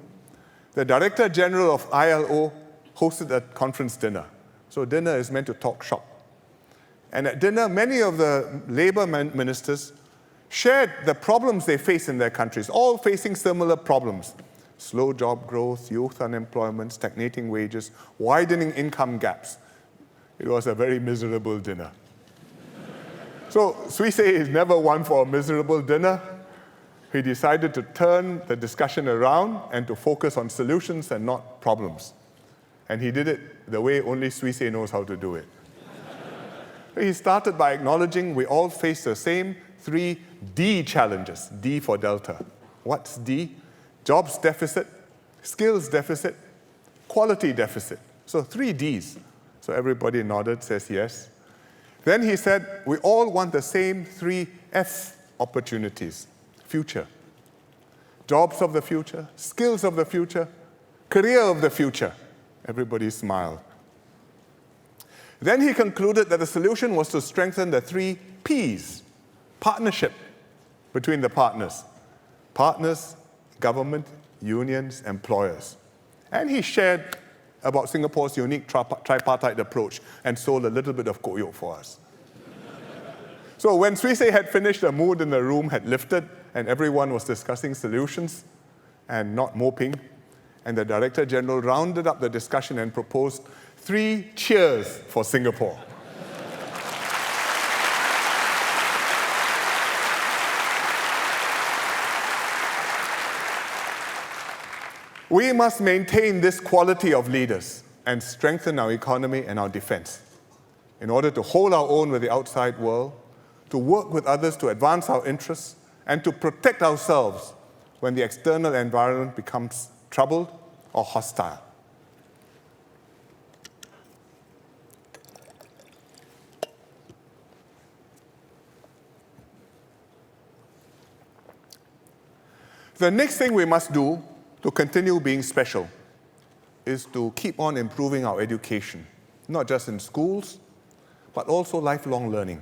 The Director General of ILO hosted a conference dinner. So dinner is meant to talk shop. And at dinner, many of the labor ministers shared the problems they face in their countries, all facing similar problems. Slow job growth, youth unemployment, stagnating wages, widening income gaps. It was a very miserable dinner. So Swee Say is never one for a miserable dinner. He decided to turn the discussion around and to focus on solutions and not problems. And he did it the way only Swee Say knows how to do it. He started by acknowledging we all face the same 3 D challenges. D for Delta. What's D? Jobs deficit, skills deficit, quality deficit. So 3 Ds. So everybody nodded, says yes. Then he said, we all want the same 3 F opportunities. Future. Jobs of the future, skills of the future, career of the future. Everybody smiled. Then he concluded that the solution was to strengthen the 3 Ps. Partnership between the partners. Partners, government, unions, employers. And he shared about Singapore's unique tripartite approach and sold a little bit of koyok for us. So when Swee Say had finished, the mood in the room had lifted and everyone was discussing solutions and not moping. And the Director General rounded up the discussion and proposed 3 cheers for Singapore. We must maintain this quality of leaders and strengthen our economy and our defense in order to hold our own with the outside world, to work with others to advance our interests, and to protect ourselves when the external environment becomes troubled or hostile. The next thing we must do to continue being special is to keep on improving our education, not just in schools, but also lifelong learning.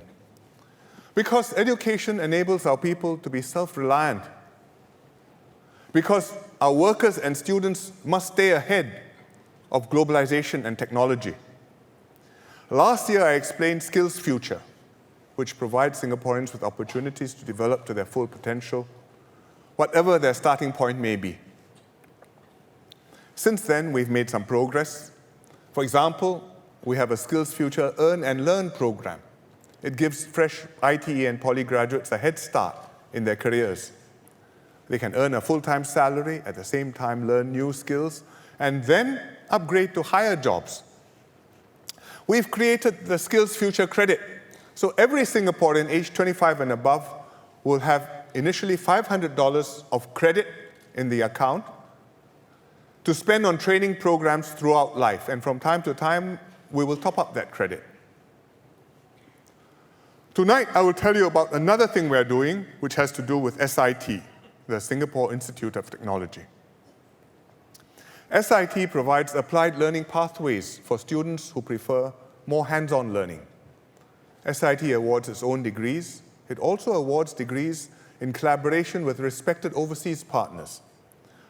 Because education enables our people to be self-reliant. Because our workers and students must stay ahead of globalization and technology. Last year, I explained Skills Future, which provides Singaporeans with opportunities to develop to their full potential, whatever their starting point may be. Since then, we've made some progress. For example, we have a Skills Future Earn and Learn program. It gives fresh ITE and poly graduates a head start in their careers. They can earn a full-time salary, at the same time learn new skills, and then upgrade to higher jobs. We've created the Skills Future Credit. So every Singaporean aged 25 and above will have initially $500 of credit in the account to spend on training programs throughout life. And from time to time, we will top up that credit. Tonight, I will tell you about another thing we're doing, which has to do with SIT, the Singapore Institute of Technology. SIT provides applied learning pathways for students who prefer more hands-on learning. SIT awards its own degrees. It also awards degrees in collaboration with respected overseas partners.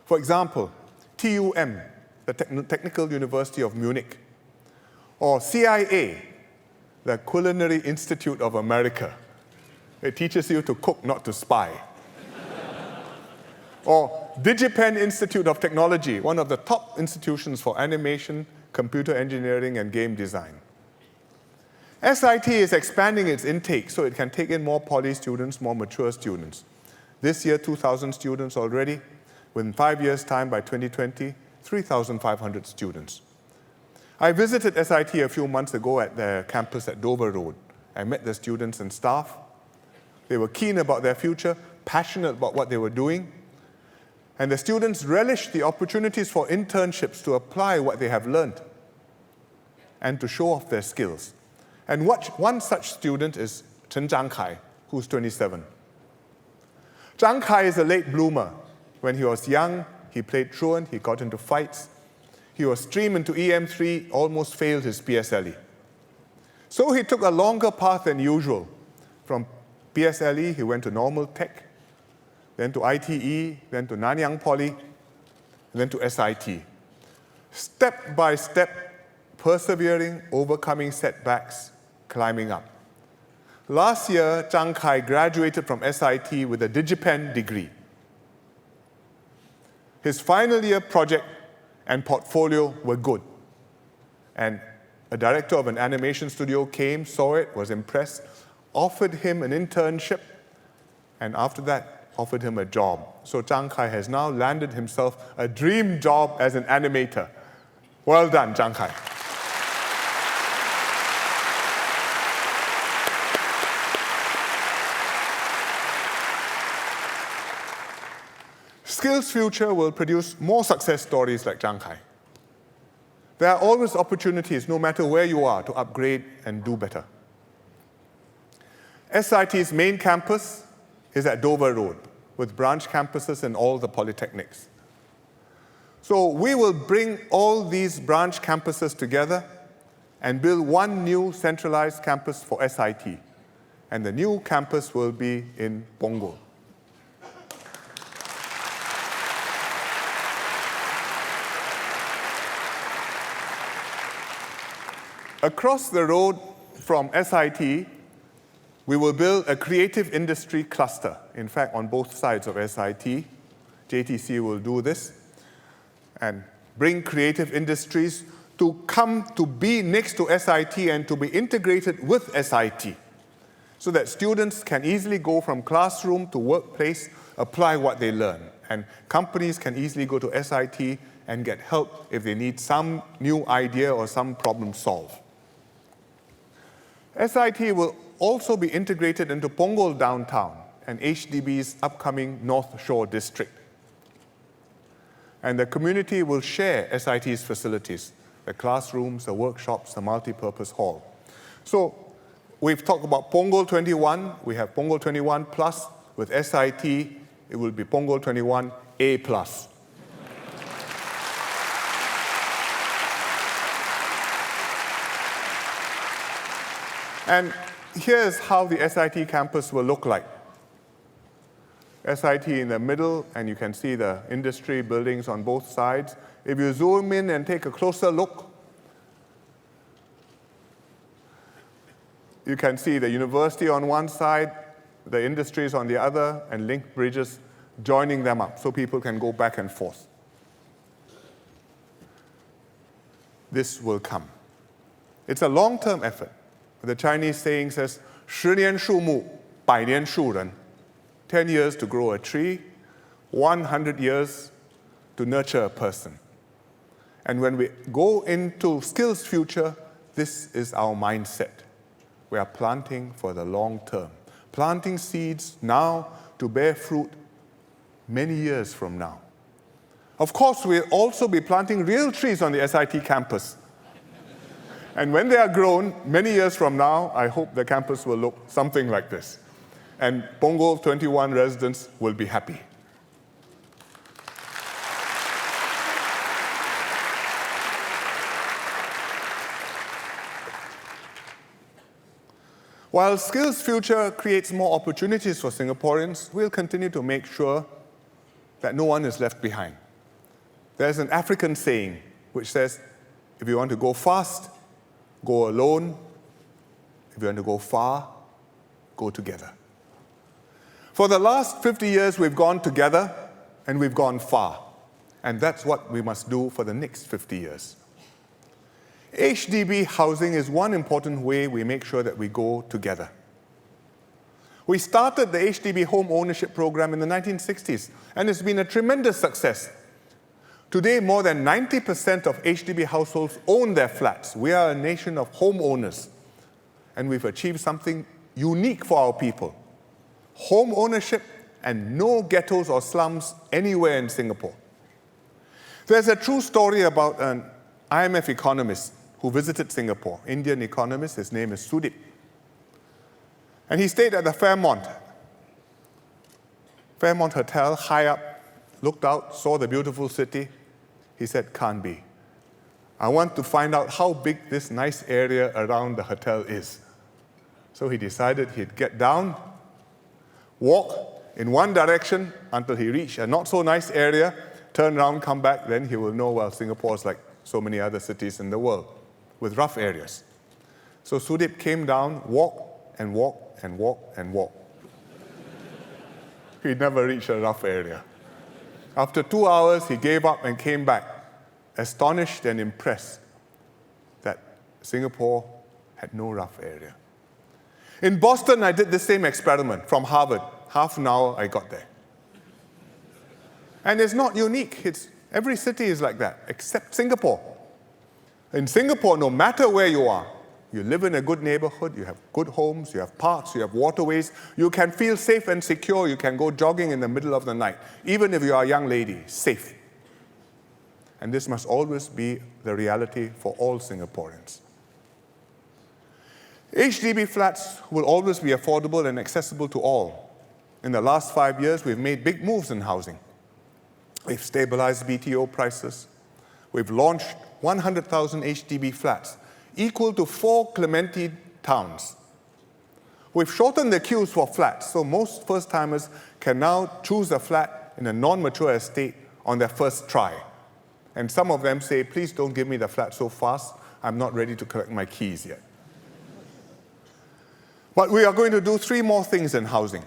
For example, TUM, the Technical University of Munich, or CIA, the Culinary Institute of America. It teaches you to cook, not to spy. Or DigiPen Institute of Technology, one of the top institutions for animation, computer engineering, and game design. SIT is expanding its intake so it can take in more poly students, more mature students. This year, 2,000 students already. Within 5 years' time, by 2020, 3,500 students. I visited SIT a few months ago at their campus at Dover Road. I met the students and staff. They were keen about their future, passionate about what they were doing. And the students relished the opportunities for internships to apply what they have learned and to show off their skills. And one such student is Chen Zhang Kai, who's 27. Zhang Kai is a late bloomer. When he was young, he played truant, he got into fights. He was streamed into EM3, almost failed his PSLE. So he took a longer path than usual. From PSLE, he went to normal tech, then to ITE, then to Nanyang Poly, then to SIT. Step by step, persevering, overcoming setbacks, climbing up. Last year, Zhang Kai graduated from SIT with a DigiPen degree. His final year project and portfolio were good. And a director of an animation studio came, saw it, was impressed, offered him an internship, and after that, offered him a job. So Zhang Kai has now landed himself a dream job as an animator. Well done, Zhang Kai. Skills Future will produce more success stories like Zhang Kai. There are always opportunities, no matter where you are, to upgrade and do better. SIT's main campus is at Dover Road, with branch campuses in all the polytechnics. So we will bring all these branch campuses together and build one new centralized campus for SIT. And the new campus will be in Punggol. Across the road from SIT, we will build a creative industry cluster. In fact, on both sides of SIT, JTC will do this and bring creative industries to come to be next to SIT and to be integrated with SIT, so that students can easily go from classroom to workplace, apply what they learn. And companies can easily go to SIT and get help if they need some new idea or some problem solved. SIT will also be integrated into Punggol downtown and HDB's upcoming North Shore district. And the community will share SIT's facilities, the classrooms, the workshops, the multi-purpose hall. So we've talked about Punggol 21. We have Punggol 21 plus. With SIT, it will be Punggol 21 A plus. And here's how the SIT campus will look like. SIT in the middle, and you can see the industry buildings on both sides. If you zoom in and take a closer look, you can see the university on one side, the industries on the other, and link bridges joining them up so people can go back and forth. This will come. It's a long-term effort. The Chinese saying says, 10年树木, 百年树人. 10 years to grow a tree, 100 years to nurture a person. And when we go into Skills Future, this is our mindset. We are planting for the long term, planting seeds now to bear fruit many years from now. Of course, we'll also be planting real trees on the SIT campus. And when they are grown, many years from now, I hope the campus will look something like this. And Punggol 21 residents will be happy. While Skills Future creates more opportunities for Singaporeans, we'll continue to make sure that no one is left behind. There's an African saying which says, if you want to go fast, go alone. If you want to go far, go together. For the last 50 years, we've gone together and we've gone far. And that's what we must do for the next 50 years. HDB housing is one important way we make sure that we go together. We started the HDB home ownership program in the 1960s, and it's been a tremendous success. Today, more than 90% of HDB households own their flats. We are a nation of homeowners, and we've achieved something unique for our people. Home ownership and no ghettos or slums anywhere in Singapore. There's a true story about an IMF economist who visited Singapore, Indian economist. His name is Sudip. And he stayed at the Fairmont Hotel, high up, looked out, saw the beautiful city. He said, can't be. I want to find out how big this nice area around the hotel is. So he decided he'd get down, walk in one direction until he reached a not so nice area, turn around, come back, then he will know, well, Singapore's like so many other cities in the world with rough areas. So Sudip came down, walked and walked and walked and walked. He never reached a rough area. After 2 hours, he gave up and came back, astonished and impressed that Singapore had no rough area. In Boston, I did the same experiment from Harvard. Half an hour, I got there. And it's not unique. Every city is like that, except Singapore. In Singapore, no matter where you are, you live in a good neighborhood, you have good homes, you have parks, you have waterways, you can feel safe and secure, you can go jogging in the middle of the night, even if you are a young lady, safe. and this must always be the reality for all Singaporeans. HDB flats will always be affordable and accessible to all. In the last 5 years, we've made big moves in housing. We've stabilized BTO prices. We've launched 100,000 HDB flats, equal to 4 Clementi towns. We've shortened the queues for flats, so most first-timers can now choose a flat in a non-mature estate on their first try. And some of them say, please don't give me the flat so fast, I'm not ready to collect my keys yet. But we are going to do 3 more things in housing.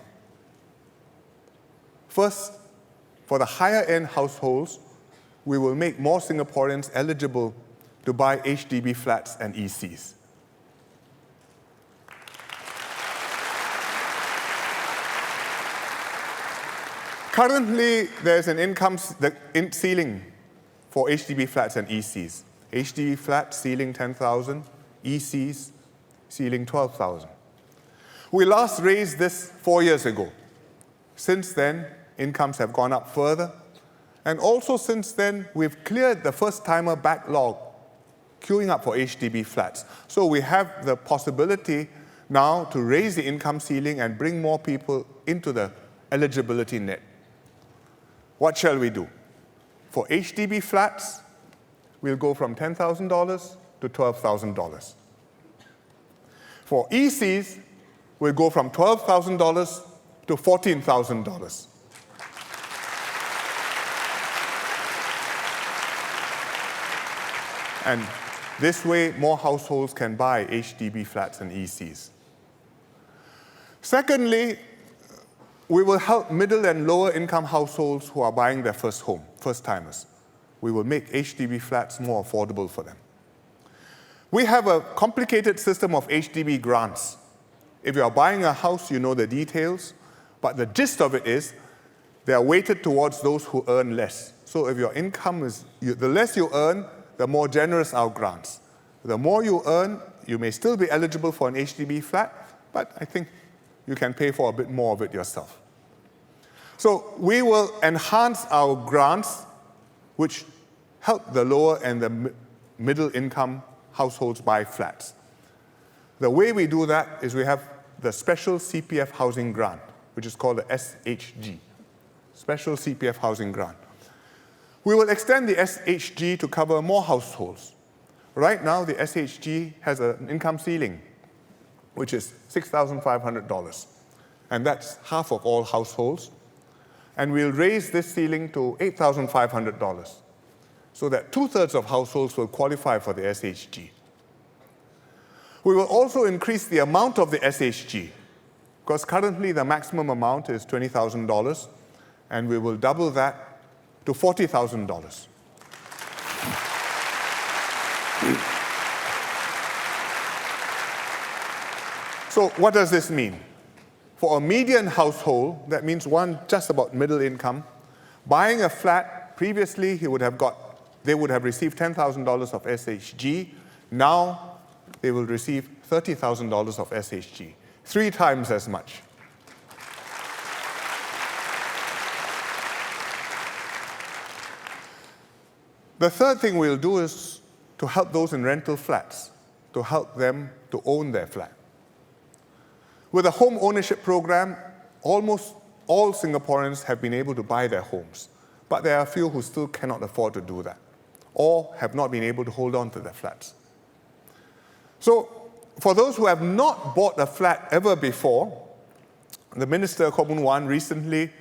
First, for the higher-end households, we will make more Singaporeans eligible to buy HDB flats and ECs. Currently, there's an income ceiling for HDB flats and ECs. HDB flats ceiling 10,000, ECs ceiling 12,000. We last raised this 4 years ago. Since then, incomes have gone up further. And also since then, we've cleared the first-timer backlog queuing up for HDB flats. So we have the possibility now to raise the income ceiling and bring more people into the eligibility net. What shall we do? For HDB flats, we'll go from $10,000 to $12,000. For ECs, we'll go from $12,000 to $14,000. And this way, more households can buy HDB flats and ECs. Secondly, we will help middle and lower income households who are buying their first home, first-timers. We will make HDB flats more affordable for them. We have a complicated system of HDB grants. If you are buying a house, you know the details, but the gist of it is they are weighted towards those who earn less. So if your income is, the less you earn, the more generous our grants. The more you earn, you may still be eligible for an HDB flat, but I think you can pay for a bit more of it yourself. So we will enhance our grants, which help the lower and the middle income households buy flats. The way we do that is we have the Special CPF Housing Grant, which is called the SHG, Special CPF Housing Grant. We will extend the SHG to cover more households. Right now, the SHG has an income ceiling, which is $6,500. And that's half of all households. And we'll raise this ceiling to $8,500, so that 2/3 of households will qualify for the SHG. We will also increase the amount of the SHG, because currently the maximum amount is $20,000, and we will double that to $40,000. So what does this mean? For a median household, that means one just about middle income, buying a flat, previously they would have received $10,000 of SHG. Now they will receive $30,000 of SHG, 3 times as much. The third thing we'll do is to help those in rental flats, to help them to own their flat. With the home ownership program, almost all Singaporeans have been able to buy their homes, but there are a few who still cannot afford to do that, or have not been able to hold on to their flats. So, for those who have not bought a flat ever before, the Minister Koh Boon Wan recently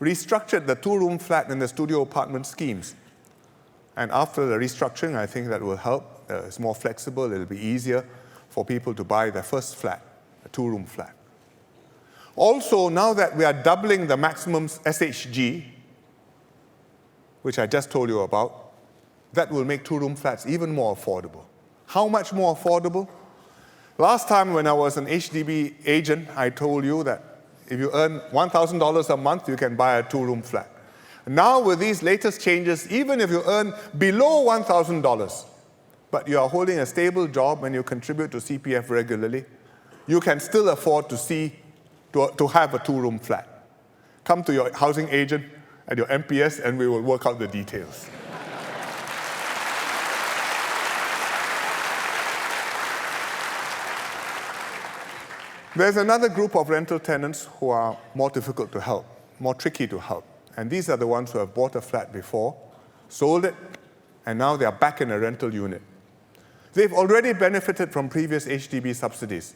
restructured the 2-room flat and the studio apartment schemes. And after the restructuring, I think that will help. It's more flexible. It'll be easier for people to buy their first flat, a 2-room flat. Also, now that we are doubling the maximum SHG, which I just told you about, that will make 2-room flats even more affordable. How much more affordable? Last time when I was an HDB agent, I told you that if you earn $1,000 a month, you can buy a 2-room flat. Now with these latest changes, even if you earn below $1,000, but you are holding a stable job and you contribute to CPF regularly, you can still afford to have a 2-room flat. Come to your housing agent at your MPS and we will work out the details. There's another group of rental tenants who are more difficult to help, more tricky to help. And these are the ones who have bought a flat before, sold it, and now they are back in a rental unit. They've already benefited from previous HDB subsidies.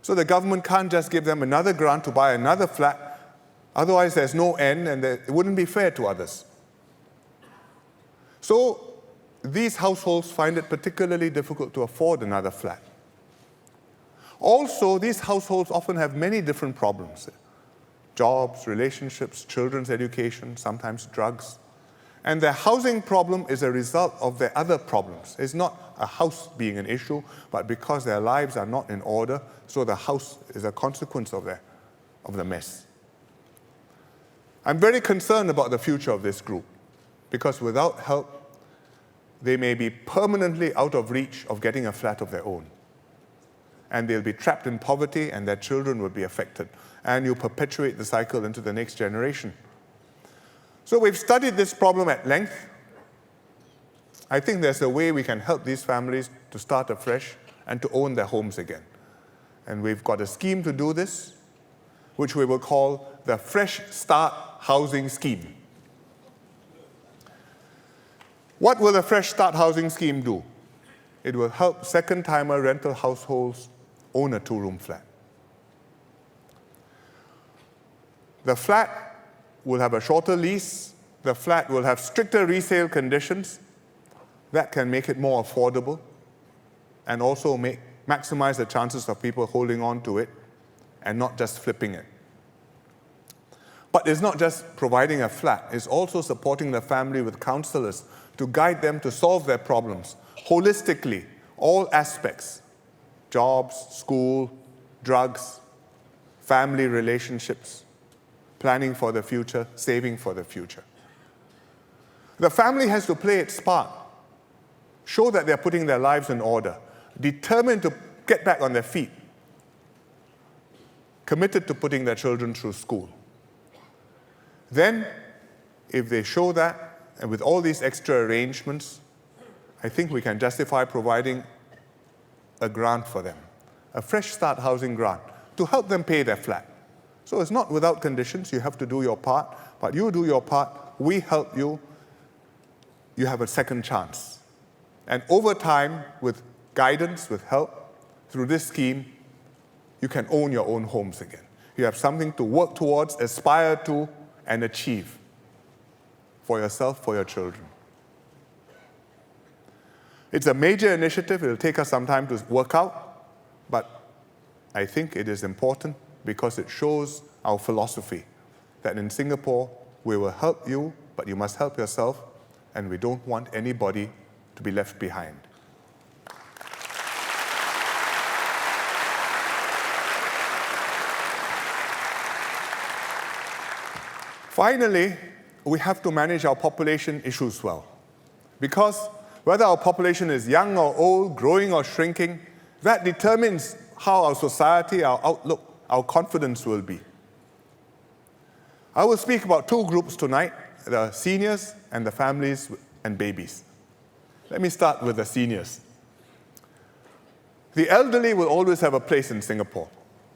So the government can't just give them another grant to buy another flat. Otherwise, there's no end, and it wouldn't be fair to others. So these households find it particularly difficult to afford another flat. Also, these households often have many different problems: jobs, relationships, children's education, sometimes drugs. And their housing problem is a result of their other problems. It's not a house being an issue, but because their lives are not in order, so the house is a consequence of the mess. I'm very concerned about the future of this group, because without help, they may be permanently out of reach of getting a flat of their own. And they'll be trapped in poverty, and their children will be affected. And you perpetuate the cycle into the next generation. So we've studied this problem at length. I think there's a way we can help these families to start afresh and to own their homes again. And we've got a scheme to do this, which we will call the Fresh Start Housing Scheme. What will the Fresh Start Housing Scheme do? It will help second-timer rental households own a two-room flat. The flat will have a shorter lease. The flat will have stricter resale conditions that can make it more affordable and also maximize the chances of people holding on to it and not just flipping it. But it's not just providing a flat, it's also supporting the family with counselors to guide them to solve their problems holistically, all aspects: jobs, school, drugs, family relationships, planning for the future, saving for the future. The family has to play its part, show that they're putting their lives in order, determined to get back on their feet, committed to putting their children through school. Then, if they show that, and with all these extra arrangements, I think we can justify providing a grant for them, a Fresh Start housing grant, to help them pay their flat. So it's not without conditions. You have to do your part, but you do your part, we help you, you have a second chance. And over time, with guidance, with help, through this scheme, you can own your own homes again. You have something to work towards, aspire to, and achieve for yourself, for your children. It's a major initiative. It'll take us some time to work out, but I think it is important because it shows our philosophy that in Singapore, we will help you, but you must help yourself, and we don't want anybody to be left behind. Finally, we have to manage our population issues well, because whether our population is young or old, growing or shrinking, that determines how our society, our outlook, our confidence will be. I will speak about two groups tonight, the seniors and the families and babies. Let me start with the seniors. The elderly will always have a place in Singapore.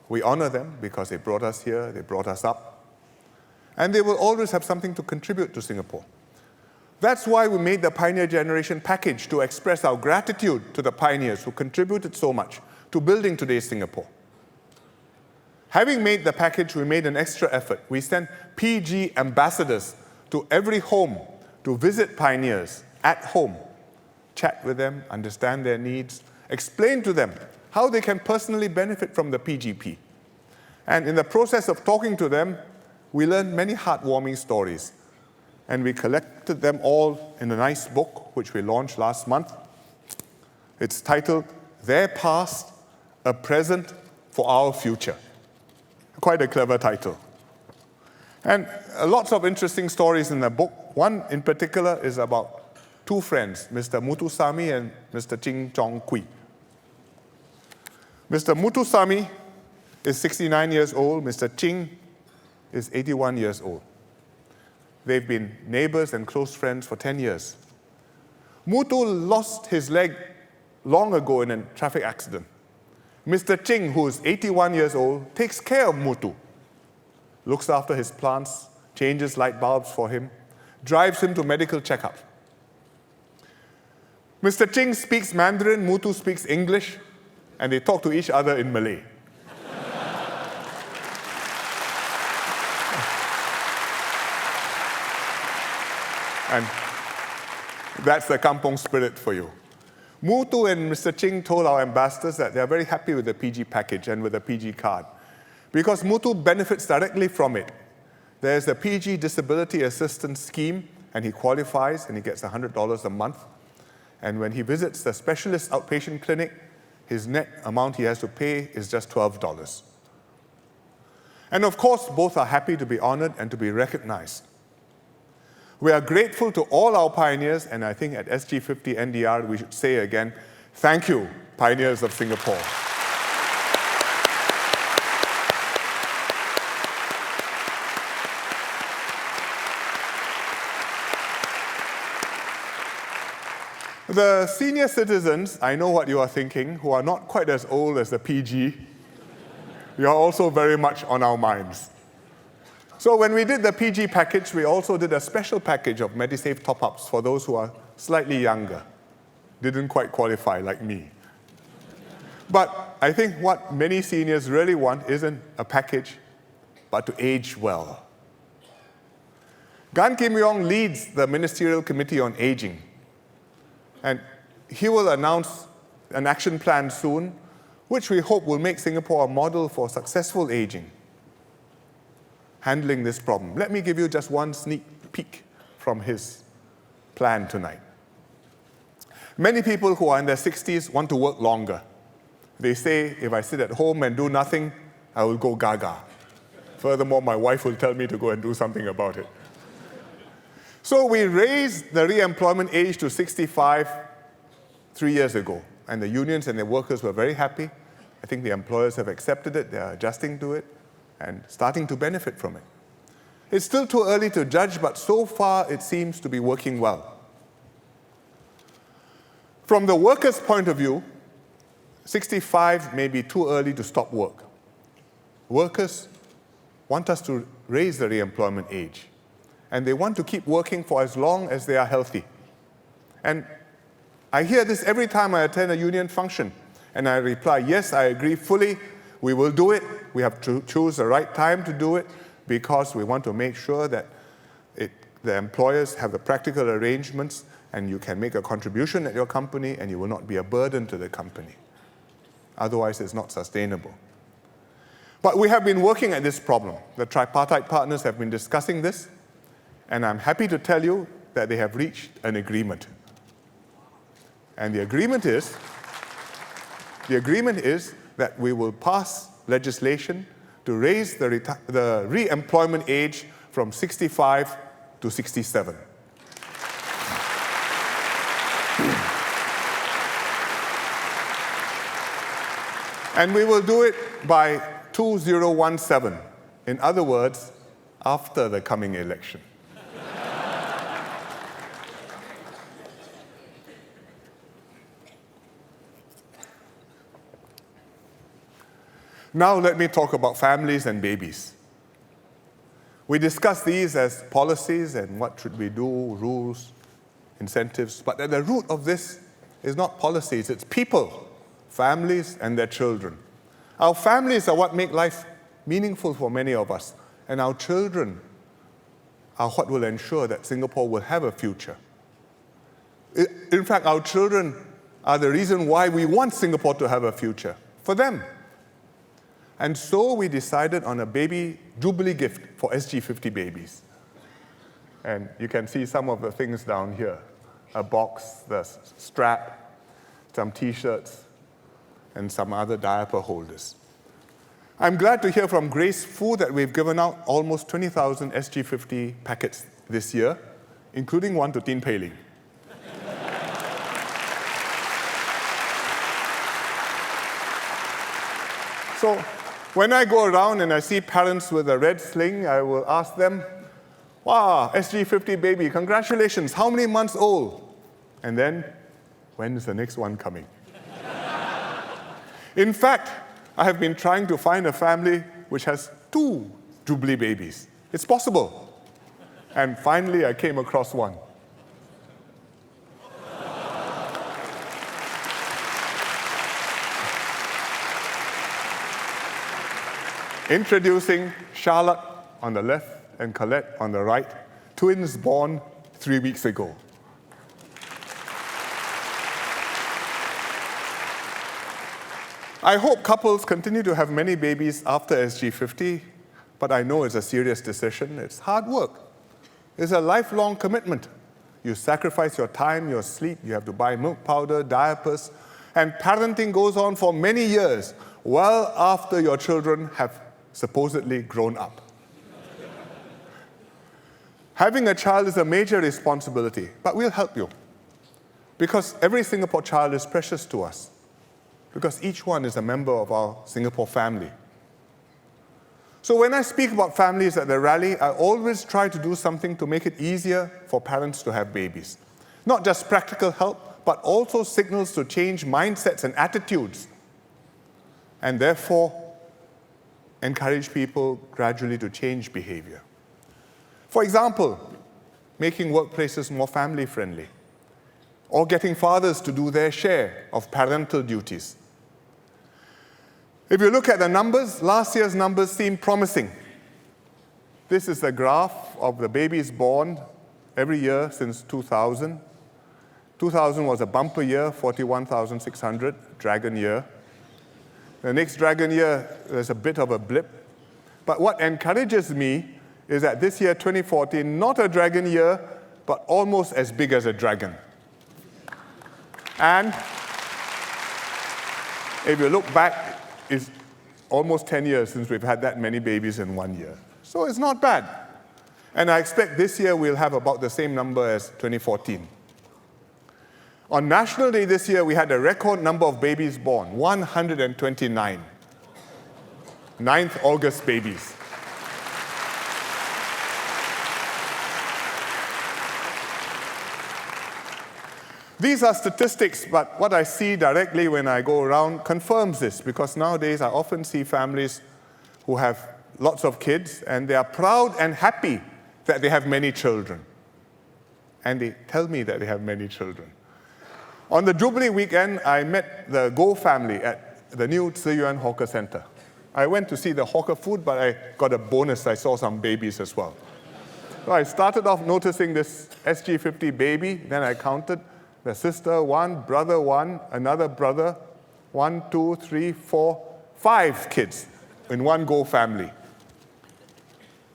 We honor them because they brought us here, they brought us up, and they will always have something to contribute to Singapore. That's why we made the Pioneer Generation package, to express our gratitude to the pioneers who contributed so much to building today's Singapore. Having made the package, we made an extra effort. We sent PG ambassadors to every home to visit pioneers at home, chat with them, understand their needs, explain to them how they can personally benefit from the PGP. And in the process of talking to them, we learned many heartwarming stories. And we collected them all in a nice book, which we launched last month. It's titled, Their Past, a Present for Our Future. Quite a clever title. And lots of interesting stories in the book. One in particular is about two friends, Mr. Muthusamy and Mr. Ching Chong Kui. Mr. Muthusamy is 69 years old. Mr. Ching is 81 years old. They've been neighbors and close friends for 10 years. Muthu lost his leg long ago in a traffic accident. Mr. Ching, who is 81 years old, takes care of Mutu, looks after his plants, changes light bulbs for him, drives him to medical checkup. Mr. Ching speaks Mandarin, Mutu speaks English, and they talk to each other in Malay. And that's the kampong spirit for you. Mutu and Mr. Ching told our ambassadors that they are very happy with the PG package and with the PG card because Mutu benefits directly from it. There's the PG Disability Assistance Scheme, and he qualifies and he gets $100 a month. And when he visits the specialist outpatient clinic, his net amount he has to pay is just $12. And of course, both are happy to be honored and to be recognized. We are grateful to all our pioneers, and I think at SG50 NDR we should say again, thank you, pioneers of Singapore. The senior citizens, I know what you are thinking, who are not quite as old as the PG, you are also very much on our minds. So when we did the PG package, we also did a special package of MediSave top-ups for those who are slightly younger, didn't quite qualify like me. But I think what many seniors really want isn't a package, but to age well. Gan Kim Yong leads the Ministerial Committee on Aging, and he will announce an action plan soon, which we hope will make Singapore a model for successful aging, handling this problem. Let me give you just one sneak peek from his plan tonight. Many people who are in their 60s want to work longer. They say, if I sit at home and do nothing, I will go gaga. Furthermore, my wife will tell me to go and do something about it. So we raised the re-employment age to 65 3 years ago, and the unions and the workers were very happy. I think the employers have accepted it, they are adjusting to it, and starting to benefit from it. It's still too early to judge, but so far it seems to be working well. From the workers' point of view, 65 may be too early to stop work. Workers want us to raise the re-employment age, and they want to keep working for as long as they are healthy. And I hear this every time I attend a union function, and I reply, yes, I agree fully, we will do it. We have to choose the right time to do it because we want to make sure that the employers have the practical arrangements and you can make a contribution at your company and you will not be a burden to the company. Otherwise, it's not sustainable. But we have been working at this problem. The tripartite partners have been discussing this, and I'm happy to tell you that they have reached an agreement. And the agreement is that we will pass legislation to raise the re-employment age from 65 to 67. And we will do it by 2017. In other words, after the coming election. Now let me talk about families and babies. We discuss these as policies and what should we do, rules, incentives, but at the root of this is not policies, it's people, families and their children. Our families are what make life meaningful for many of us, and our children are what will ensure that Singapore will have a future. In fact, our children are the reason why we want Singapore to have a future, for them. And so we decided on a baby jubilee gift for SG50 babies. And you can see some of the things down here. A box, the strap, some T-shirts, and some other diaper holders. I'm glad to hear from Grace Fu that we've given out almost 20,000 SG50 packets this year, including one to Tin Pei Ling. So when I go around and I see parents with a red sling, I will ask them, wow, SG50 baby, congratulations, how many months old? And then, when is the next one coming? In fact, I have been trying to find a family which has 2 Jubilee babies. It's possible. And finally, I came across one. Introducing Charlotte on the left and Colette on the right, twins born 3 weeks ago. I hope couples continue to have many babies after SG50, but I know it's a serious decision. It's hard work. It's a lifelong commitment. You sacrifice your time, your sleep, you have to buy milk powder, diapers, and parenting goes on for many years, well after your children have supposedly grown up. Having a child is a major responsibility, but we'll help you. Because every Singapore child is precious to us. Because each one is a member of our Singapore family. So when I speak about families at the rally, I always try to do something to make it easier for parents to have babies. Not just practical help, but also signals to change mindsets and attitudes. And therefore, encourage people gradually to change behavior. For example, making workplaces more family-friendly, or getting fathers to do their share of parental duties. If you look at the numbers, last year's numbers seem promising. This is a graph of the babies born every year since 2000. 2000 was a bumper year, 41,600, dragon year. The next dragon year, there's a bit of a blip. But what encourages me is that this year, 2014, not a dragon year, but almost as big as a dragon. And if you look back, it's almost 10 years since we've had that many babies in 1 year. So it's not bad. And I expect this year we'll have about the same number as 2014. On National Day this year, we had a record number of babies born, 129. 9th August babies. These are statistics, but what I see directly when I go around confirms this, because nowadays I often see families who have lots of kids, and they are proud and happy that they have many children. And they tell me that they have many children. On the Jubilee weekend, I met the Go family at the new Tze Yuan Hawker Centre. I went to see the hawker food, but I got a bonus. I saw some babies as well. So I started off noticing this SG50 baby. Then I counted the sister, 1, brother, 1, another brother, 1, 2, 3, 4, 5 kids in one Go family.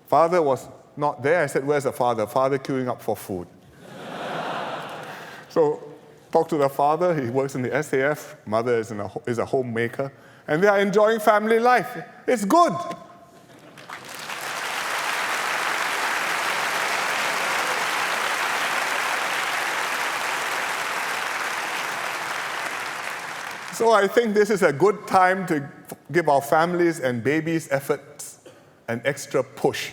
Father was not there. I said, where's the father? Father queuing up for food. So talk to the father. He works in the SAF. Mother is a homemaker. And they are enjoying family life. It's good. So I think this is a good time to give our families and babies' efforts an extra push.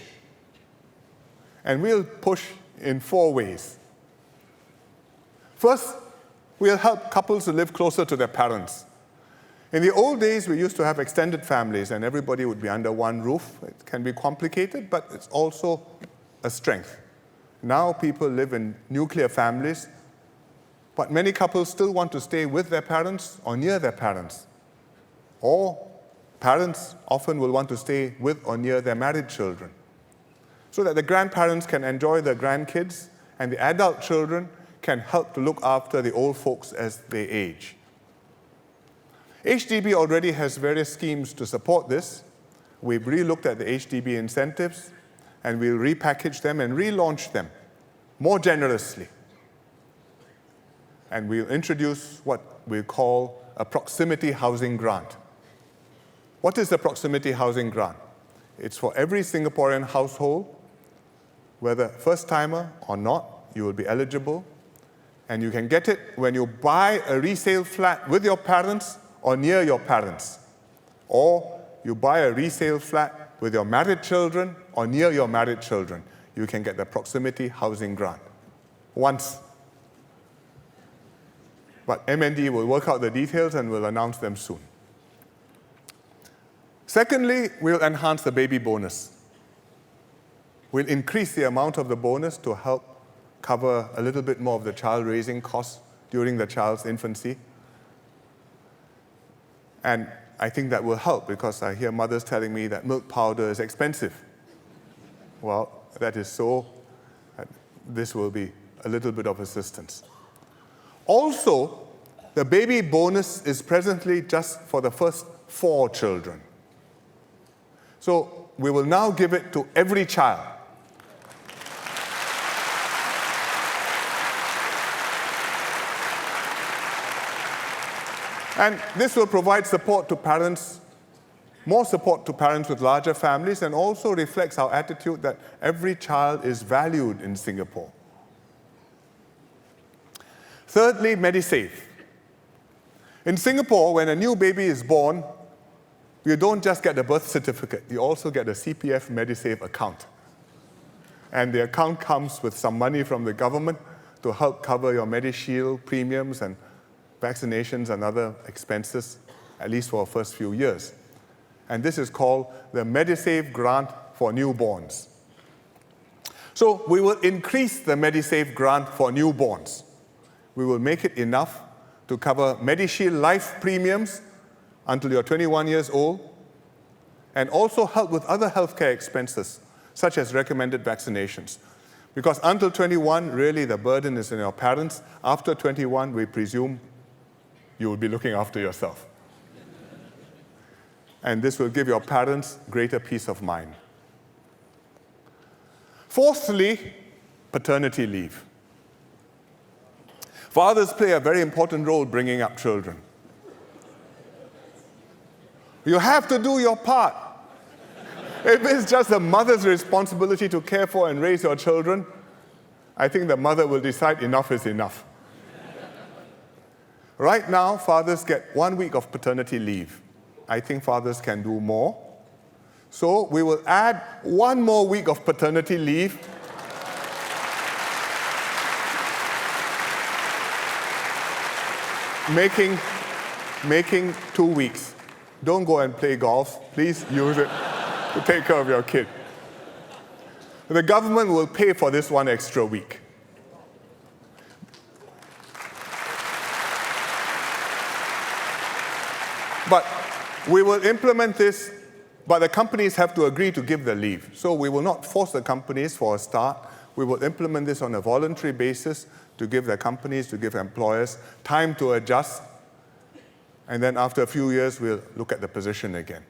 And we'll push in 4 ways. First, we'll help couples to live closer to their parents. In the old days, we used to have extended families, and everybody would be under one roof. It can be complicated, but it's also a strength. Now people live in nuclear families, but many couples still want to stay with their parents or near their parents. Or parents often will want to stay with or near their married children, so that the grandparents can enjoy their grandkids, and the adult children can help to look after the old folks as they age. HDB already has various schemes to support this. We've re-looked at the HDB incentives, and we'll repackage them and relaunch them more generously. And we'll introduce what we call a proximity housing grant. What is the proximity housing grant? It's for every Singaporean household, whether first-timer or not, you will be eligible. And you can get it when you buy a resale flat with your parents or near your parents. Or you buy a resale flat with your married children or near your married children. You can get the proximity housing grant once. But MND will work out the details and will announce them soon. Secondly, we'll enhance the baby bonus. We'll increase the amount of the bonus to help cover a little bit more of the child raising costs during the child's infancy. And I think that will help because I hear mothers telling me that milk powder is expensive. Well, that is so. This will be a little bit of assistance. Also, the baby bonus is presently just for the first 4 children. So we will now give it to every child. And this will provide support to parents, more support to parents with larger families, and also reflects our attitude that every child is valued in Singapore. Thirdly, MediSave. In Singapore, when a new baby is born, you don't just get a birth certificate, you also get a CPF MediSave account. And the account comes with some money from the government to help cover your MediShield premiums and vaccinations and other expenses, at least for the first few years. And this is called the MediSave Grant for Newborns. So we will increase the MediSave Grant for newborns. We will make it enough to cover MediShield life premiums until you're 21 years old, and also help with other healthcare expenses, such as recommended vaccinations. Because until 21, really the burden is on your parents. After 21, we presume you will be looking after yourself. And this will give your parents greater peace of mind. Fourthly, paternity leave. Fathers play a very important role bringing up children. You have to do your part. If it's just the mother's responsibility to care for and raise your children, I think the mother will decide enough is enough. Right now, fathers get 1 week of paternity leave. I think fathers can do more. So we will add 1 more week of paternity leave making 2 weeks. Don't go and play golf. Please use it to take care of your kid. The government will pay for this 1 extra week. But we will implement this, but the companies have to agree to give the leave. So we will not force the companies for a start. We will implement this on a voluntary basis to give the companies, to give employers time to adjust. And then after a few years, we'll look at the position again.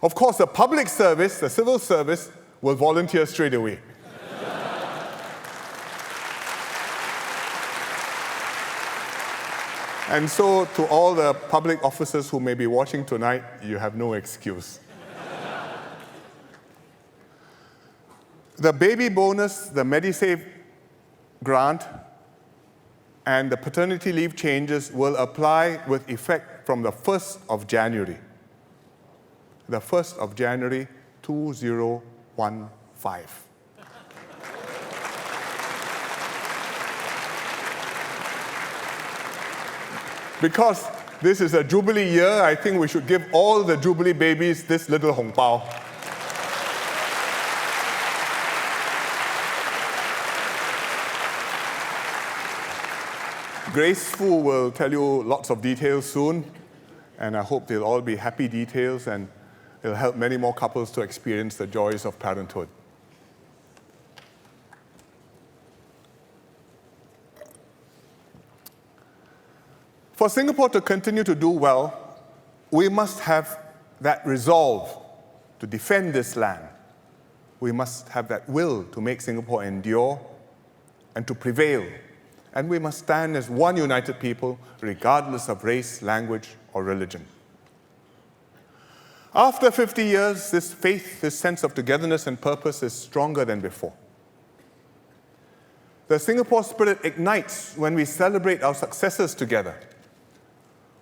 Of course, the public service, the civil service, will volunteer straight away. And so to all the public officers who may be watching tonight, you have no excuse. The baby bonus, the MediSave grant, and the paternity leave changes will apply with effect from the 1st of January. The 1st of January, 2015. Because this is a Jubilee year, I think we should give all the Jubilee babies this little hong bao. Grace Fu will tell you lots of details soon, and I hope they'll all be happy details, and it'll help many more couples to experience the joys of parenthood. For Singapore to continue to do well, we must have that resolve to defend this land. We must have that will to make Singapore endure and to prevail. And we must stand as one united people, regardless of race, language, or religion. After 50 years, this faith, this sense of togetherness and purpose is stronger than before. The Singapore spirit ignites when we celebrate our successes together.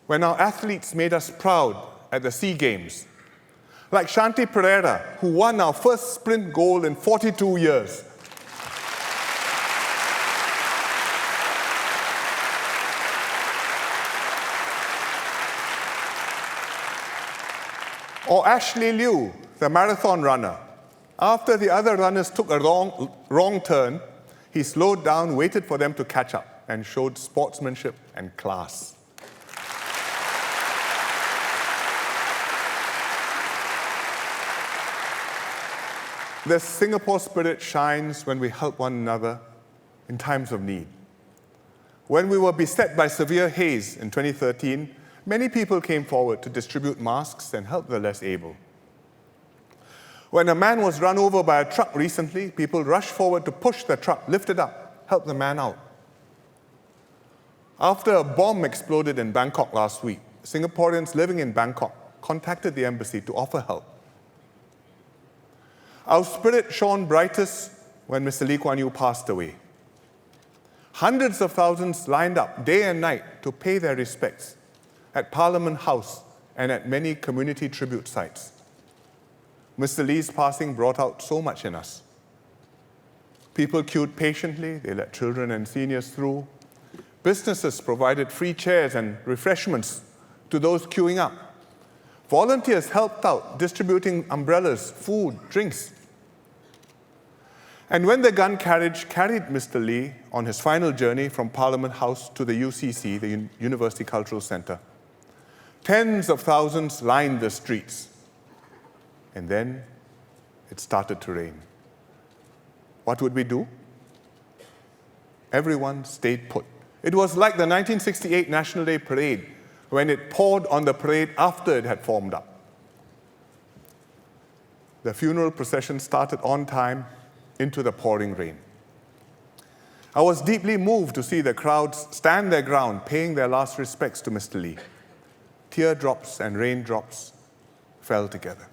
When our athletes made us proud at the SEA Games, like Shanti Pereira, who won our first sprint gold in 42 years. Or Ashley Liu, the marathon runner. After the other runners took a wrong turn, he slowed down, waited for them to catch up, and showed sportsmanship and class. The Singapore spirit shines when we help one another in times of need. When we were beset by severe haze in 2013, many people came forward to distribute masks and help the less able. When a man was run over by a truck recently, people rushed forward to push the truck, lift it up, help the man out. After a bomb exploded in Bangkok last week, Singaporeans living in Bangkok contacted the embassy to offer help. Our spirit shone brightest when Mr. Lee Hsien Loong passed away. Hundreds of thousands lined up day and night to pay their respects at Parliament House and at many community tribute sites. Mr. Lee's passing brought out so much in us. People queued patiently, they let children and seniors through. Businesses provided free chairs and refreshments to those queuing up. Volunteers helped out, distributing umbrellas, food, drinks. And when the gun carriage carried Mr. Lee on his final journey from Parliament House to the UCC, the University Cultural Centre, tens of thousands lined the streets. And then it started to rain. What would we do? Everyone stayed put. It was like the 1968 National Day Parade, when it poured on the parade after it had formed up. The funeral procession started on time into the pouring rain. I was deeply moved to see the crowds stand their ground, paying their last respects to Mr. Lee. Teardrops and raindrops fell together.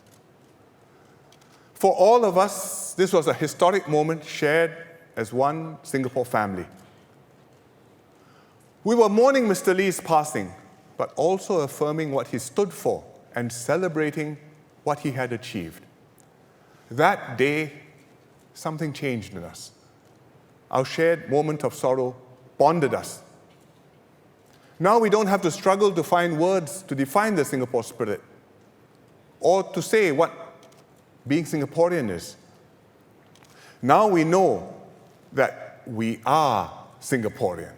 For all of us, this was a historic moment shared as one Singapore family. We were mourning Mr. Lee's passing, but also affirming what he stood for and celebrating what he had achieved. That day, something changed in us. Our shared moment of sorrow bonded us. Now we don't have to struggle to find words to define the Singapore spirit or to say what being Singaporean is. Now we know that we are Singaporean.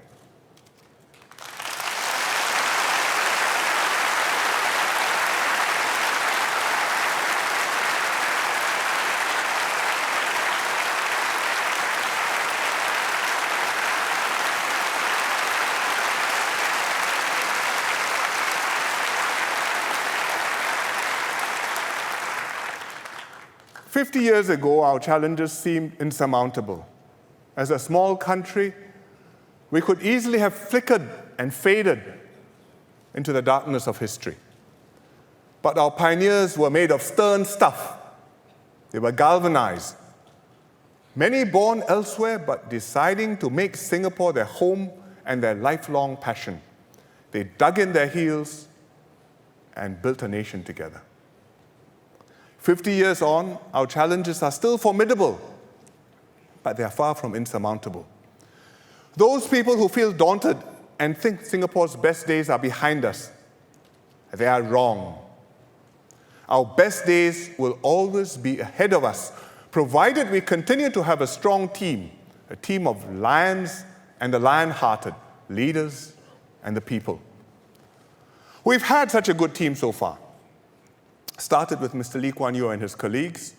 "50 years ago, our challenges seemed insurmountable. As a small country, we could easily have flickered and faded into the darkness of history. But our pioneers were made of stern stuff. They were galvanized. Many born elsewhere, but deciding to make Singapore their home and their lifelong passion. They dug in their heels and built a nation together. 50 years on, our challenges are still formidable, but they are far from insurmountable. Those people who feel daunted and think Singapore's best days are behind us, they are wrong. Our best days will always be ahead of us, provided we continue to have a strong team, a team of lions and the lion-hearted, leaders and the people. We've had such a good team so far. Started with Mr. Lee Hsien Loong and his colleagues,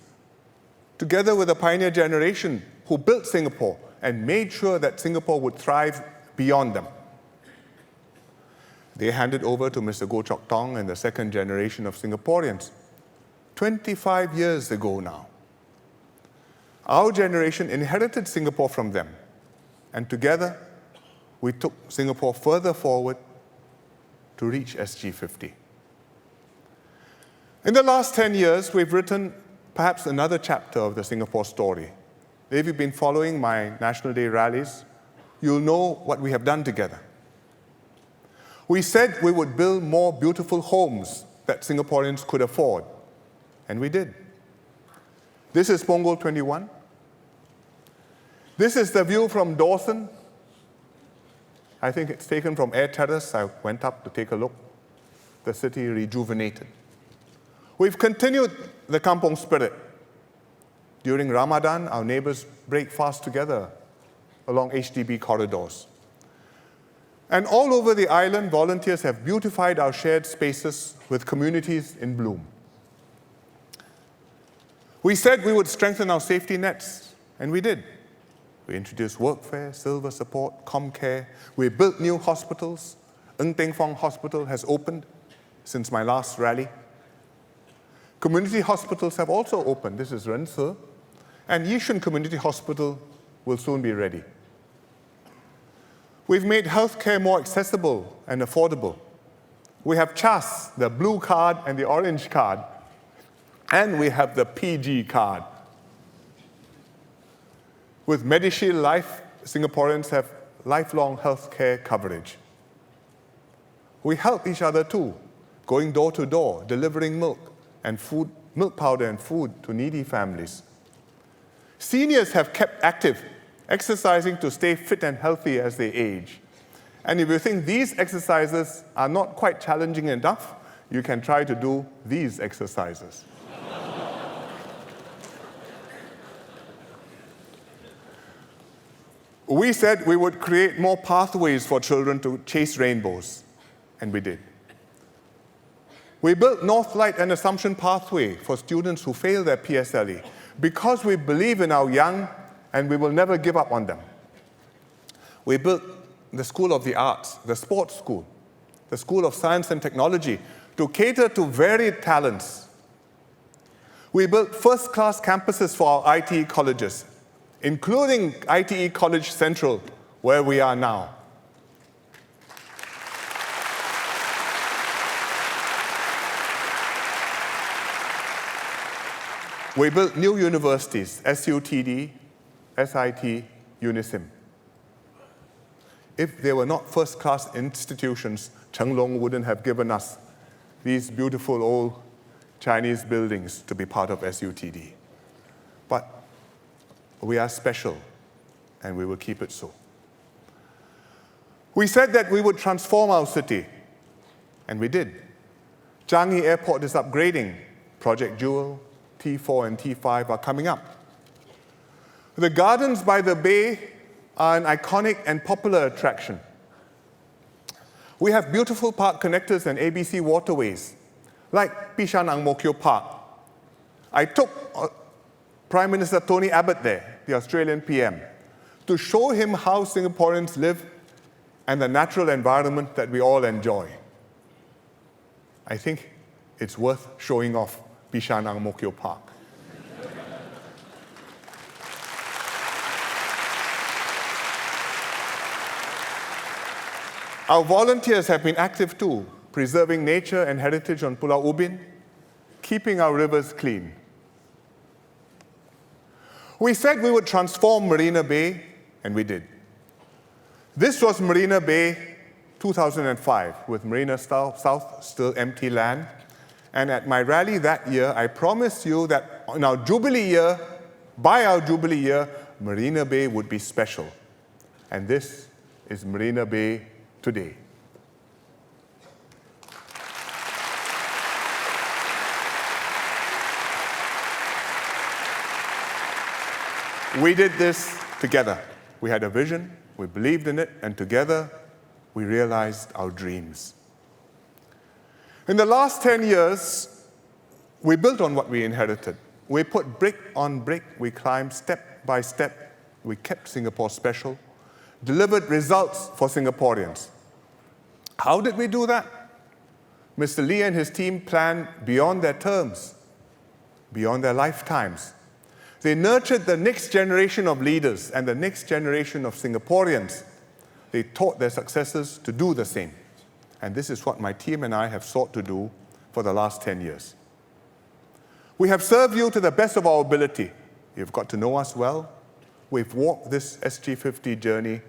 together with the pioneer generation who built Singapore and made sure that Singapore would thrive beyond them. They handed over to Mr. Goh Chok Tong and the second generation of Singaporeans 25 years ago now. Our generation inherited Singapore from them, and together we took Singapore further forward to reach SG50. In the last 10 years, we've written perhaps another chapter of the Singapore story. If you've been following my National Day rallies, you'll know what we have done together. We said we would build more beautiful homes that Singaporeans could afford, and we did. This is Punggol 21. This is the view from Dawson. I think it's taken from Air Terrace. I went up to take a look. The city rejuvenated. We've continued the kampong spirit. During Ramadan, our neighbors break fast together along HDB corridors. And all over the island, volunteers have beautified our shared spaces with communities in bloom. We said we would strengthen our safety nets, and we did. We introduced workfare, silver support, ComCare. We built new hospitals. Ng Teng Fong Hospital has opened since my last rally. Community hospitals have also opened. This is Ren Se. And Yishun Community Hospital will soon be ready. We've made healthcare more accessible and affordable. We have CHAS, the blue card and the orange card. And we have the PG card. With MediShield Life, Singaporeans have lifelong healthcare coverage. We help each other too, going door to door, delivering milk and food, milk powder and food to needy families. Seniors have kept active, exercising to stay fit and healthy as they age. And if you think these exercises are not quite challenging enough, you can try to do these exercises. We said we would create more pathways for children to chase rainbows, and we did. We built Northlight and Assumption Pathway for students who fail their PSLE because we believe in our young and we will never give up on them. We built the School of the Arts, the Sports School, the School of Science and Technology to cater to varied talents. We built first-class campuses for our ITE colleges, including ITE College Central, where we are now. We built new universities, SUTD, SIT, UNISIM. If they were not first-class institutions, Cheng Long wouldn't have given us these beautiful old Chinese buildings to be part of SUTD. But we are special, and we will keep it so. We said that we would transform our city, and we did. Changi Airport is upgrading. Project Jewel, T4 and T5 are coming up. The gardens by the bay are an iconic and popular attraction. We have beautiful park connectors and ABC waterways, like Bishan Ang Mo Kio Park. I took Prime Minister Tony Abbott there, the Australian PM, to show him how Singaporeans live and the natural environment that we all enjoy. I think it's worth showing off Bishan Ang Mo Kio Park. Our volunteers have been active too, preserving nature and heritage on Pulau Ubin, keeping our rivers clean. We said we would transform Marina Bay, and we did. This was Marina Bay 2005, with Marina South still empty land. And at my rally that year, I promised you that in our Jubilee year, by our Jubilee year, Marina Bay would be special. And this is Marina Bay today. We did this together. We had a vision, we believed in it, and together we realized our dreams. In the last 10 years, we built on what we inherited. We put brick on brick, we climbed step by step, we kept Singapore special, delivered results for Singaporeans. How did we do that? Mr. Lee and his team planned beyond their terms, beyond their lifetimes. They nurtured the next generation of leaders and the next generation of Singaporeans. They taught their successors to do the same. And this is what my team and I have sought to do for the last 10 years. We have served you to the best of our ability. You've got to know us well. We've walked this SG50 journey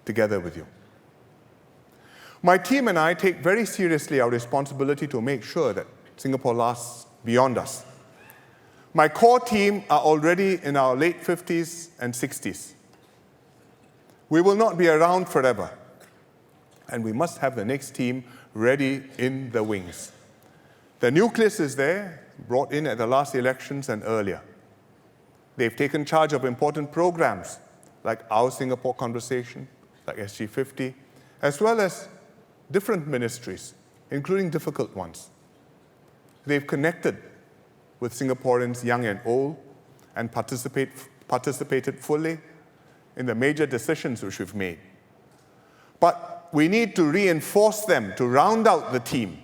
together with you. My team and I take very seriously our responsibility to make sure that Singapore lasts beyond us. My core team are already in our late 50s and 60s. We will not be around forever, and we must have the next team ready in the wings. The nucleus is there, brought in at the last elections and earlier. They've taken charge of important programs like Our Singapore Conversation, like SG50, as well as different ministries, including difficult ones. They've connected with Singaporeans young and old and participated fully in the major decisions which we've made. But we need to reinforce them, to round out the team,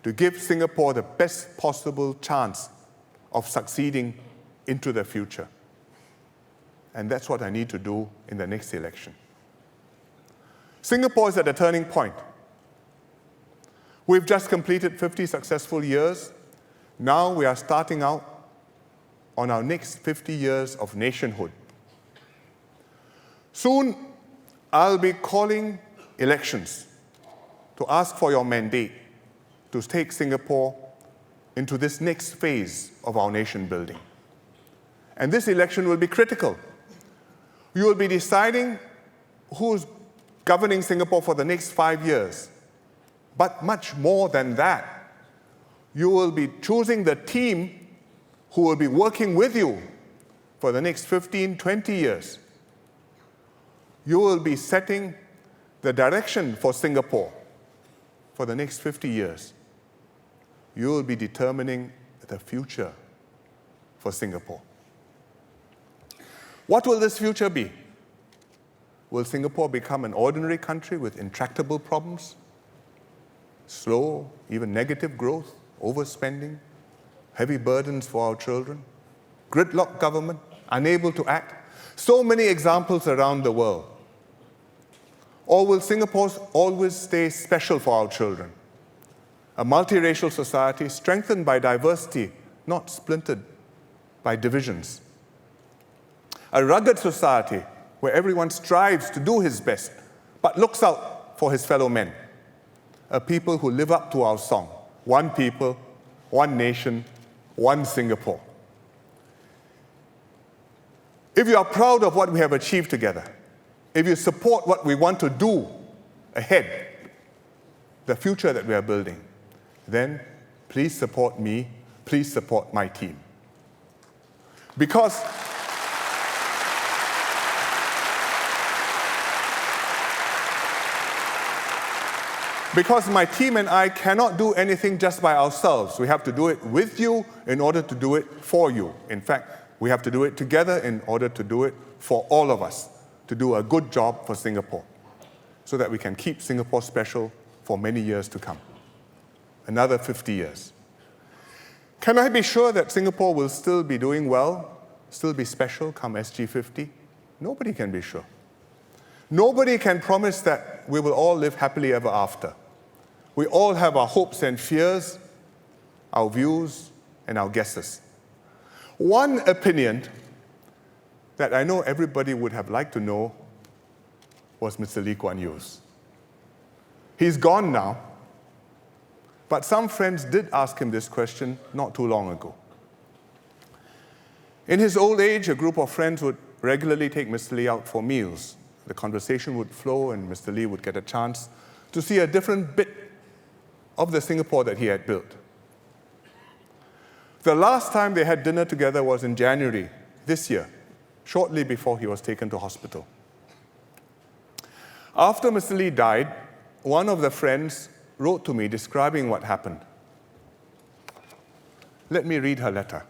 to give Singapore the best possible chance of succeeding into the future. And that's what I need to do in the next election. Singapore is at a turning point. We've just completed 50 successful years. Now we are starting out on our next 50 years of nationhood. Soon, I'll be calling elections to ask for your mandate to take Singapore into this next phase of our nation building. And this election will be critical. You will be deciding who's governing Singapore for the next 5 years. But much more than that, you will be choosing the team who will be working with you for the next 15, 20 years. You will be setting the direction for Singapore for the next 50 years. You will be determining the future for Singapore. What will this future be? Will Singapore become an ordinary country with intractable problems? Slow, even negative growth, overspending, heavy burdens for our children, gridlock government, unable to act? So many examples around the world. Or will Singapore always stay special for our children? A multiracial society strengthened by diversity, not splintered by divisions. A rugged society where everyone strives to do his best, but looks out for his fellow men. A people who live up to our song, one people, one nation, one Singapore. If you are proud of what we have achieved together, if you support what we want to do ahead, the future that we are building, then please support me, please support my team. Because my team and I cannot do anything just by ourselves. We have to do it with you in order to do it for you. In fact, we have to do it together in order to do it for all of us, to do a good job for Singapore, so that we can keep Singapore special for many years to come. Another 50 years. Can I be sure that Singapore will still be doing well, still be special come SG50? Nobody can be sure. Nobody can promise that we will all live happily ever after. We all have our hopes and fears, our views, and our guesses. One opinion that I know everybody would have liked to know was Mr. Lee Kuan Yew's. He's gone now, but some friends did ask him this question not too long ago. In his old age, a group of friends would regularly take Mr. Lee out for meals. The conversation would flow and Mr. Lee would get a chance to see a different bit of the Singapore that he had built. The last time they had dinner together was in January this year, shortly before he was taken to hospital. After Mr. Lee died, one of the friends wrote to me describing what happened. Let me read her letter.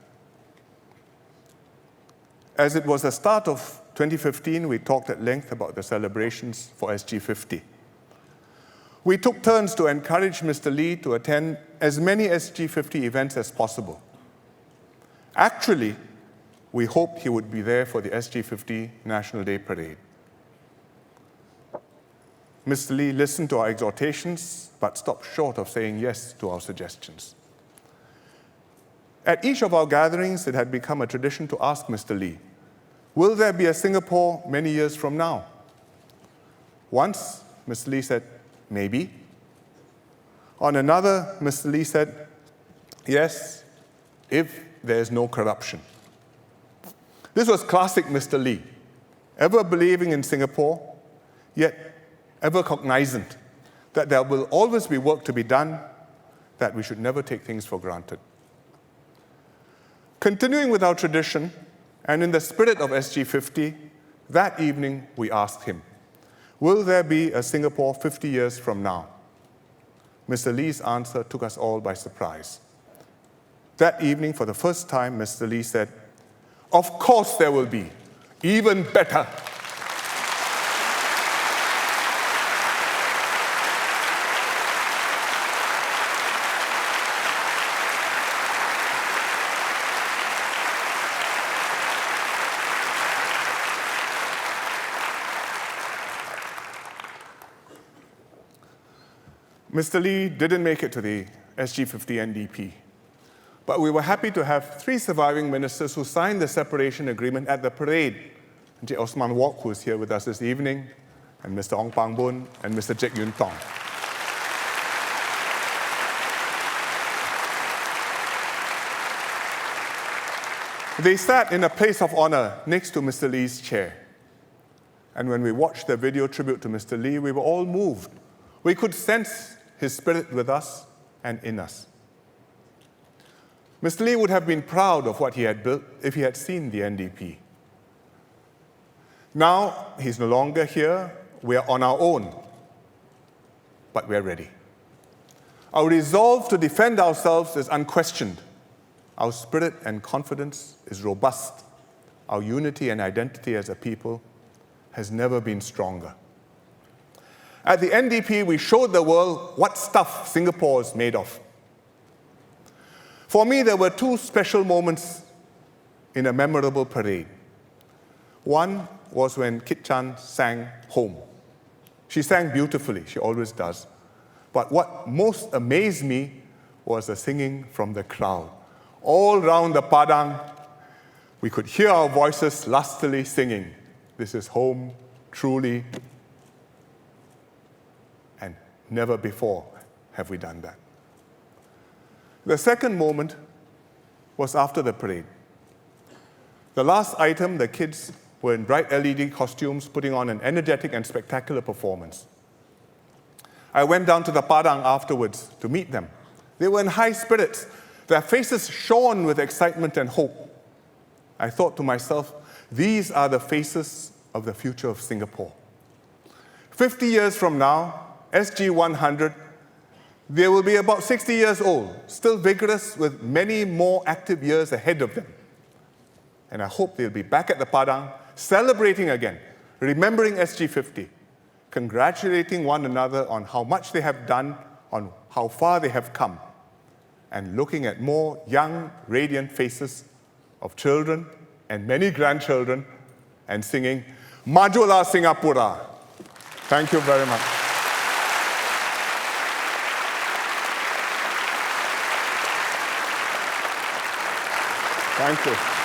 As it was the start of 2015, we talked at length about the celebrations for SG50. We took turns to encourage Mr. Lee to attend as many SG50 events as possible. Actually, we hoped he would be there for the SG50 National Day Parade. Mr. Lee listened to our exhortations, but stopped short of saying yes to our suggestions. At each of our gatherings, it had become a tradition to ask Mr. Lee, will there be a Singapore many years from now? Once, Mr. Lee said, maybe. On another, Mr. Lee said, yes, if there is no corruption. This was classic Mr. Lee, ever believing in Singapore, yet ever cognizant that there will always be work to be done, that we should never take things for granted. Continuing with our tradition, and in the spirit of SG50, that evening we asked him, will there be a Singapore 50 years from now? Mr. Lee's answer took us all by surprise. That evening, for the first time, Mr. Lee said, of course there will be, even better. Mr. Lee didn't make it to the SG50 NDP, but we were happy to have 3 surviving ministers who signed the separation agreement at the parade. Encik Osman Wok, who is here with us this evening, and Mr. Ong Pang Boon, and Mr. Jack Yun Tong. They sat in a place of honor next to Mr. Lee's chair. And when we watched the video tribute to Mr. Lee, we were all moved. We could sense his spirit with us and in us. Mr. Lee would have been proud of what he had built if he had seen the NDP. Now, he's no longer here. We are on our own, but we're ready. Our resolve to defend ourselves is unquestioned. Our spirit and confidence is robust. Our unity and identity as a people has never been stronger. At the NDP, we showed the world what stuff Singapore is made of. For me, there were 2 special moments in a memorable parade. One was when Kit Chan sang Home. She sang beautifully, she always does. But what most amazed me was the singing from the crowd. All round the Padang, we could hear our voices lustily singing, "This is home, truly," and never before have we done that. The second moment was after the parade. The last item, the kids were in bright LED costumes, putting on an energetic and spectacular performance. I went down to the Padang afterwards to meet them. They were in high spirits. Their faces shone with excitement and hope. I thought to myself, these are the faces of the future of Singapore. 50 years from now, SG100, they will be about 60 years old, still vigorous with many more active years ahead of them. And I hope they'll be back at the Padang, celebrating again, remembering SG50, congratulating one another on how much they have done, on how far they have come, and looking at more young, radiant faces of children and many grandchildren, and singing, "Majulah Singapura." Thank you very much. Thank you.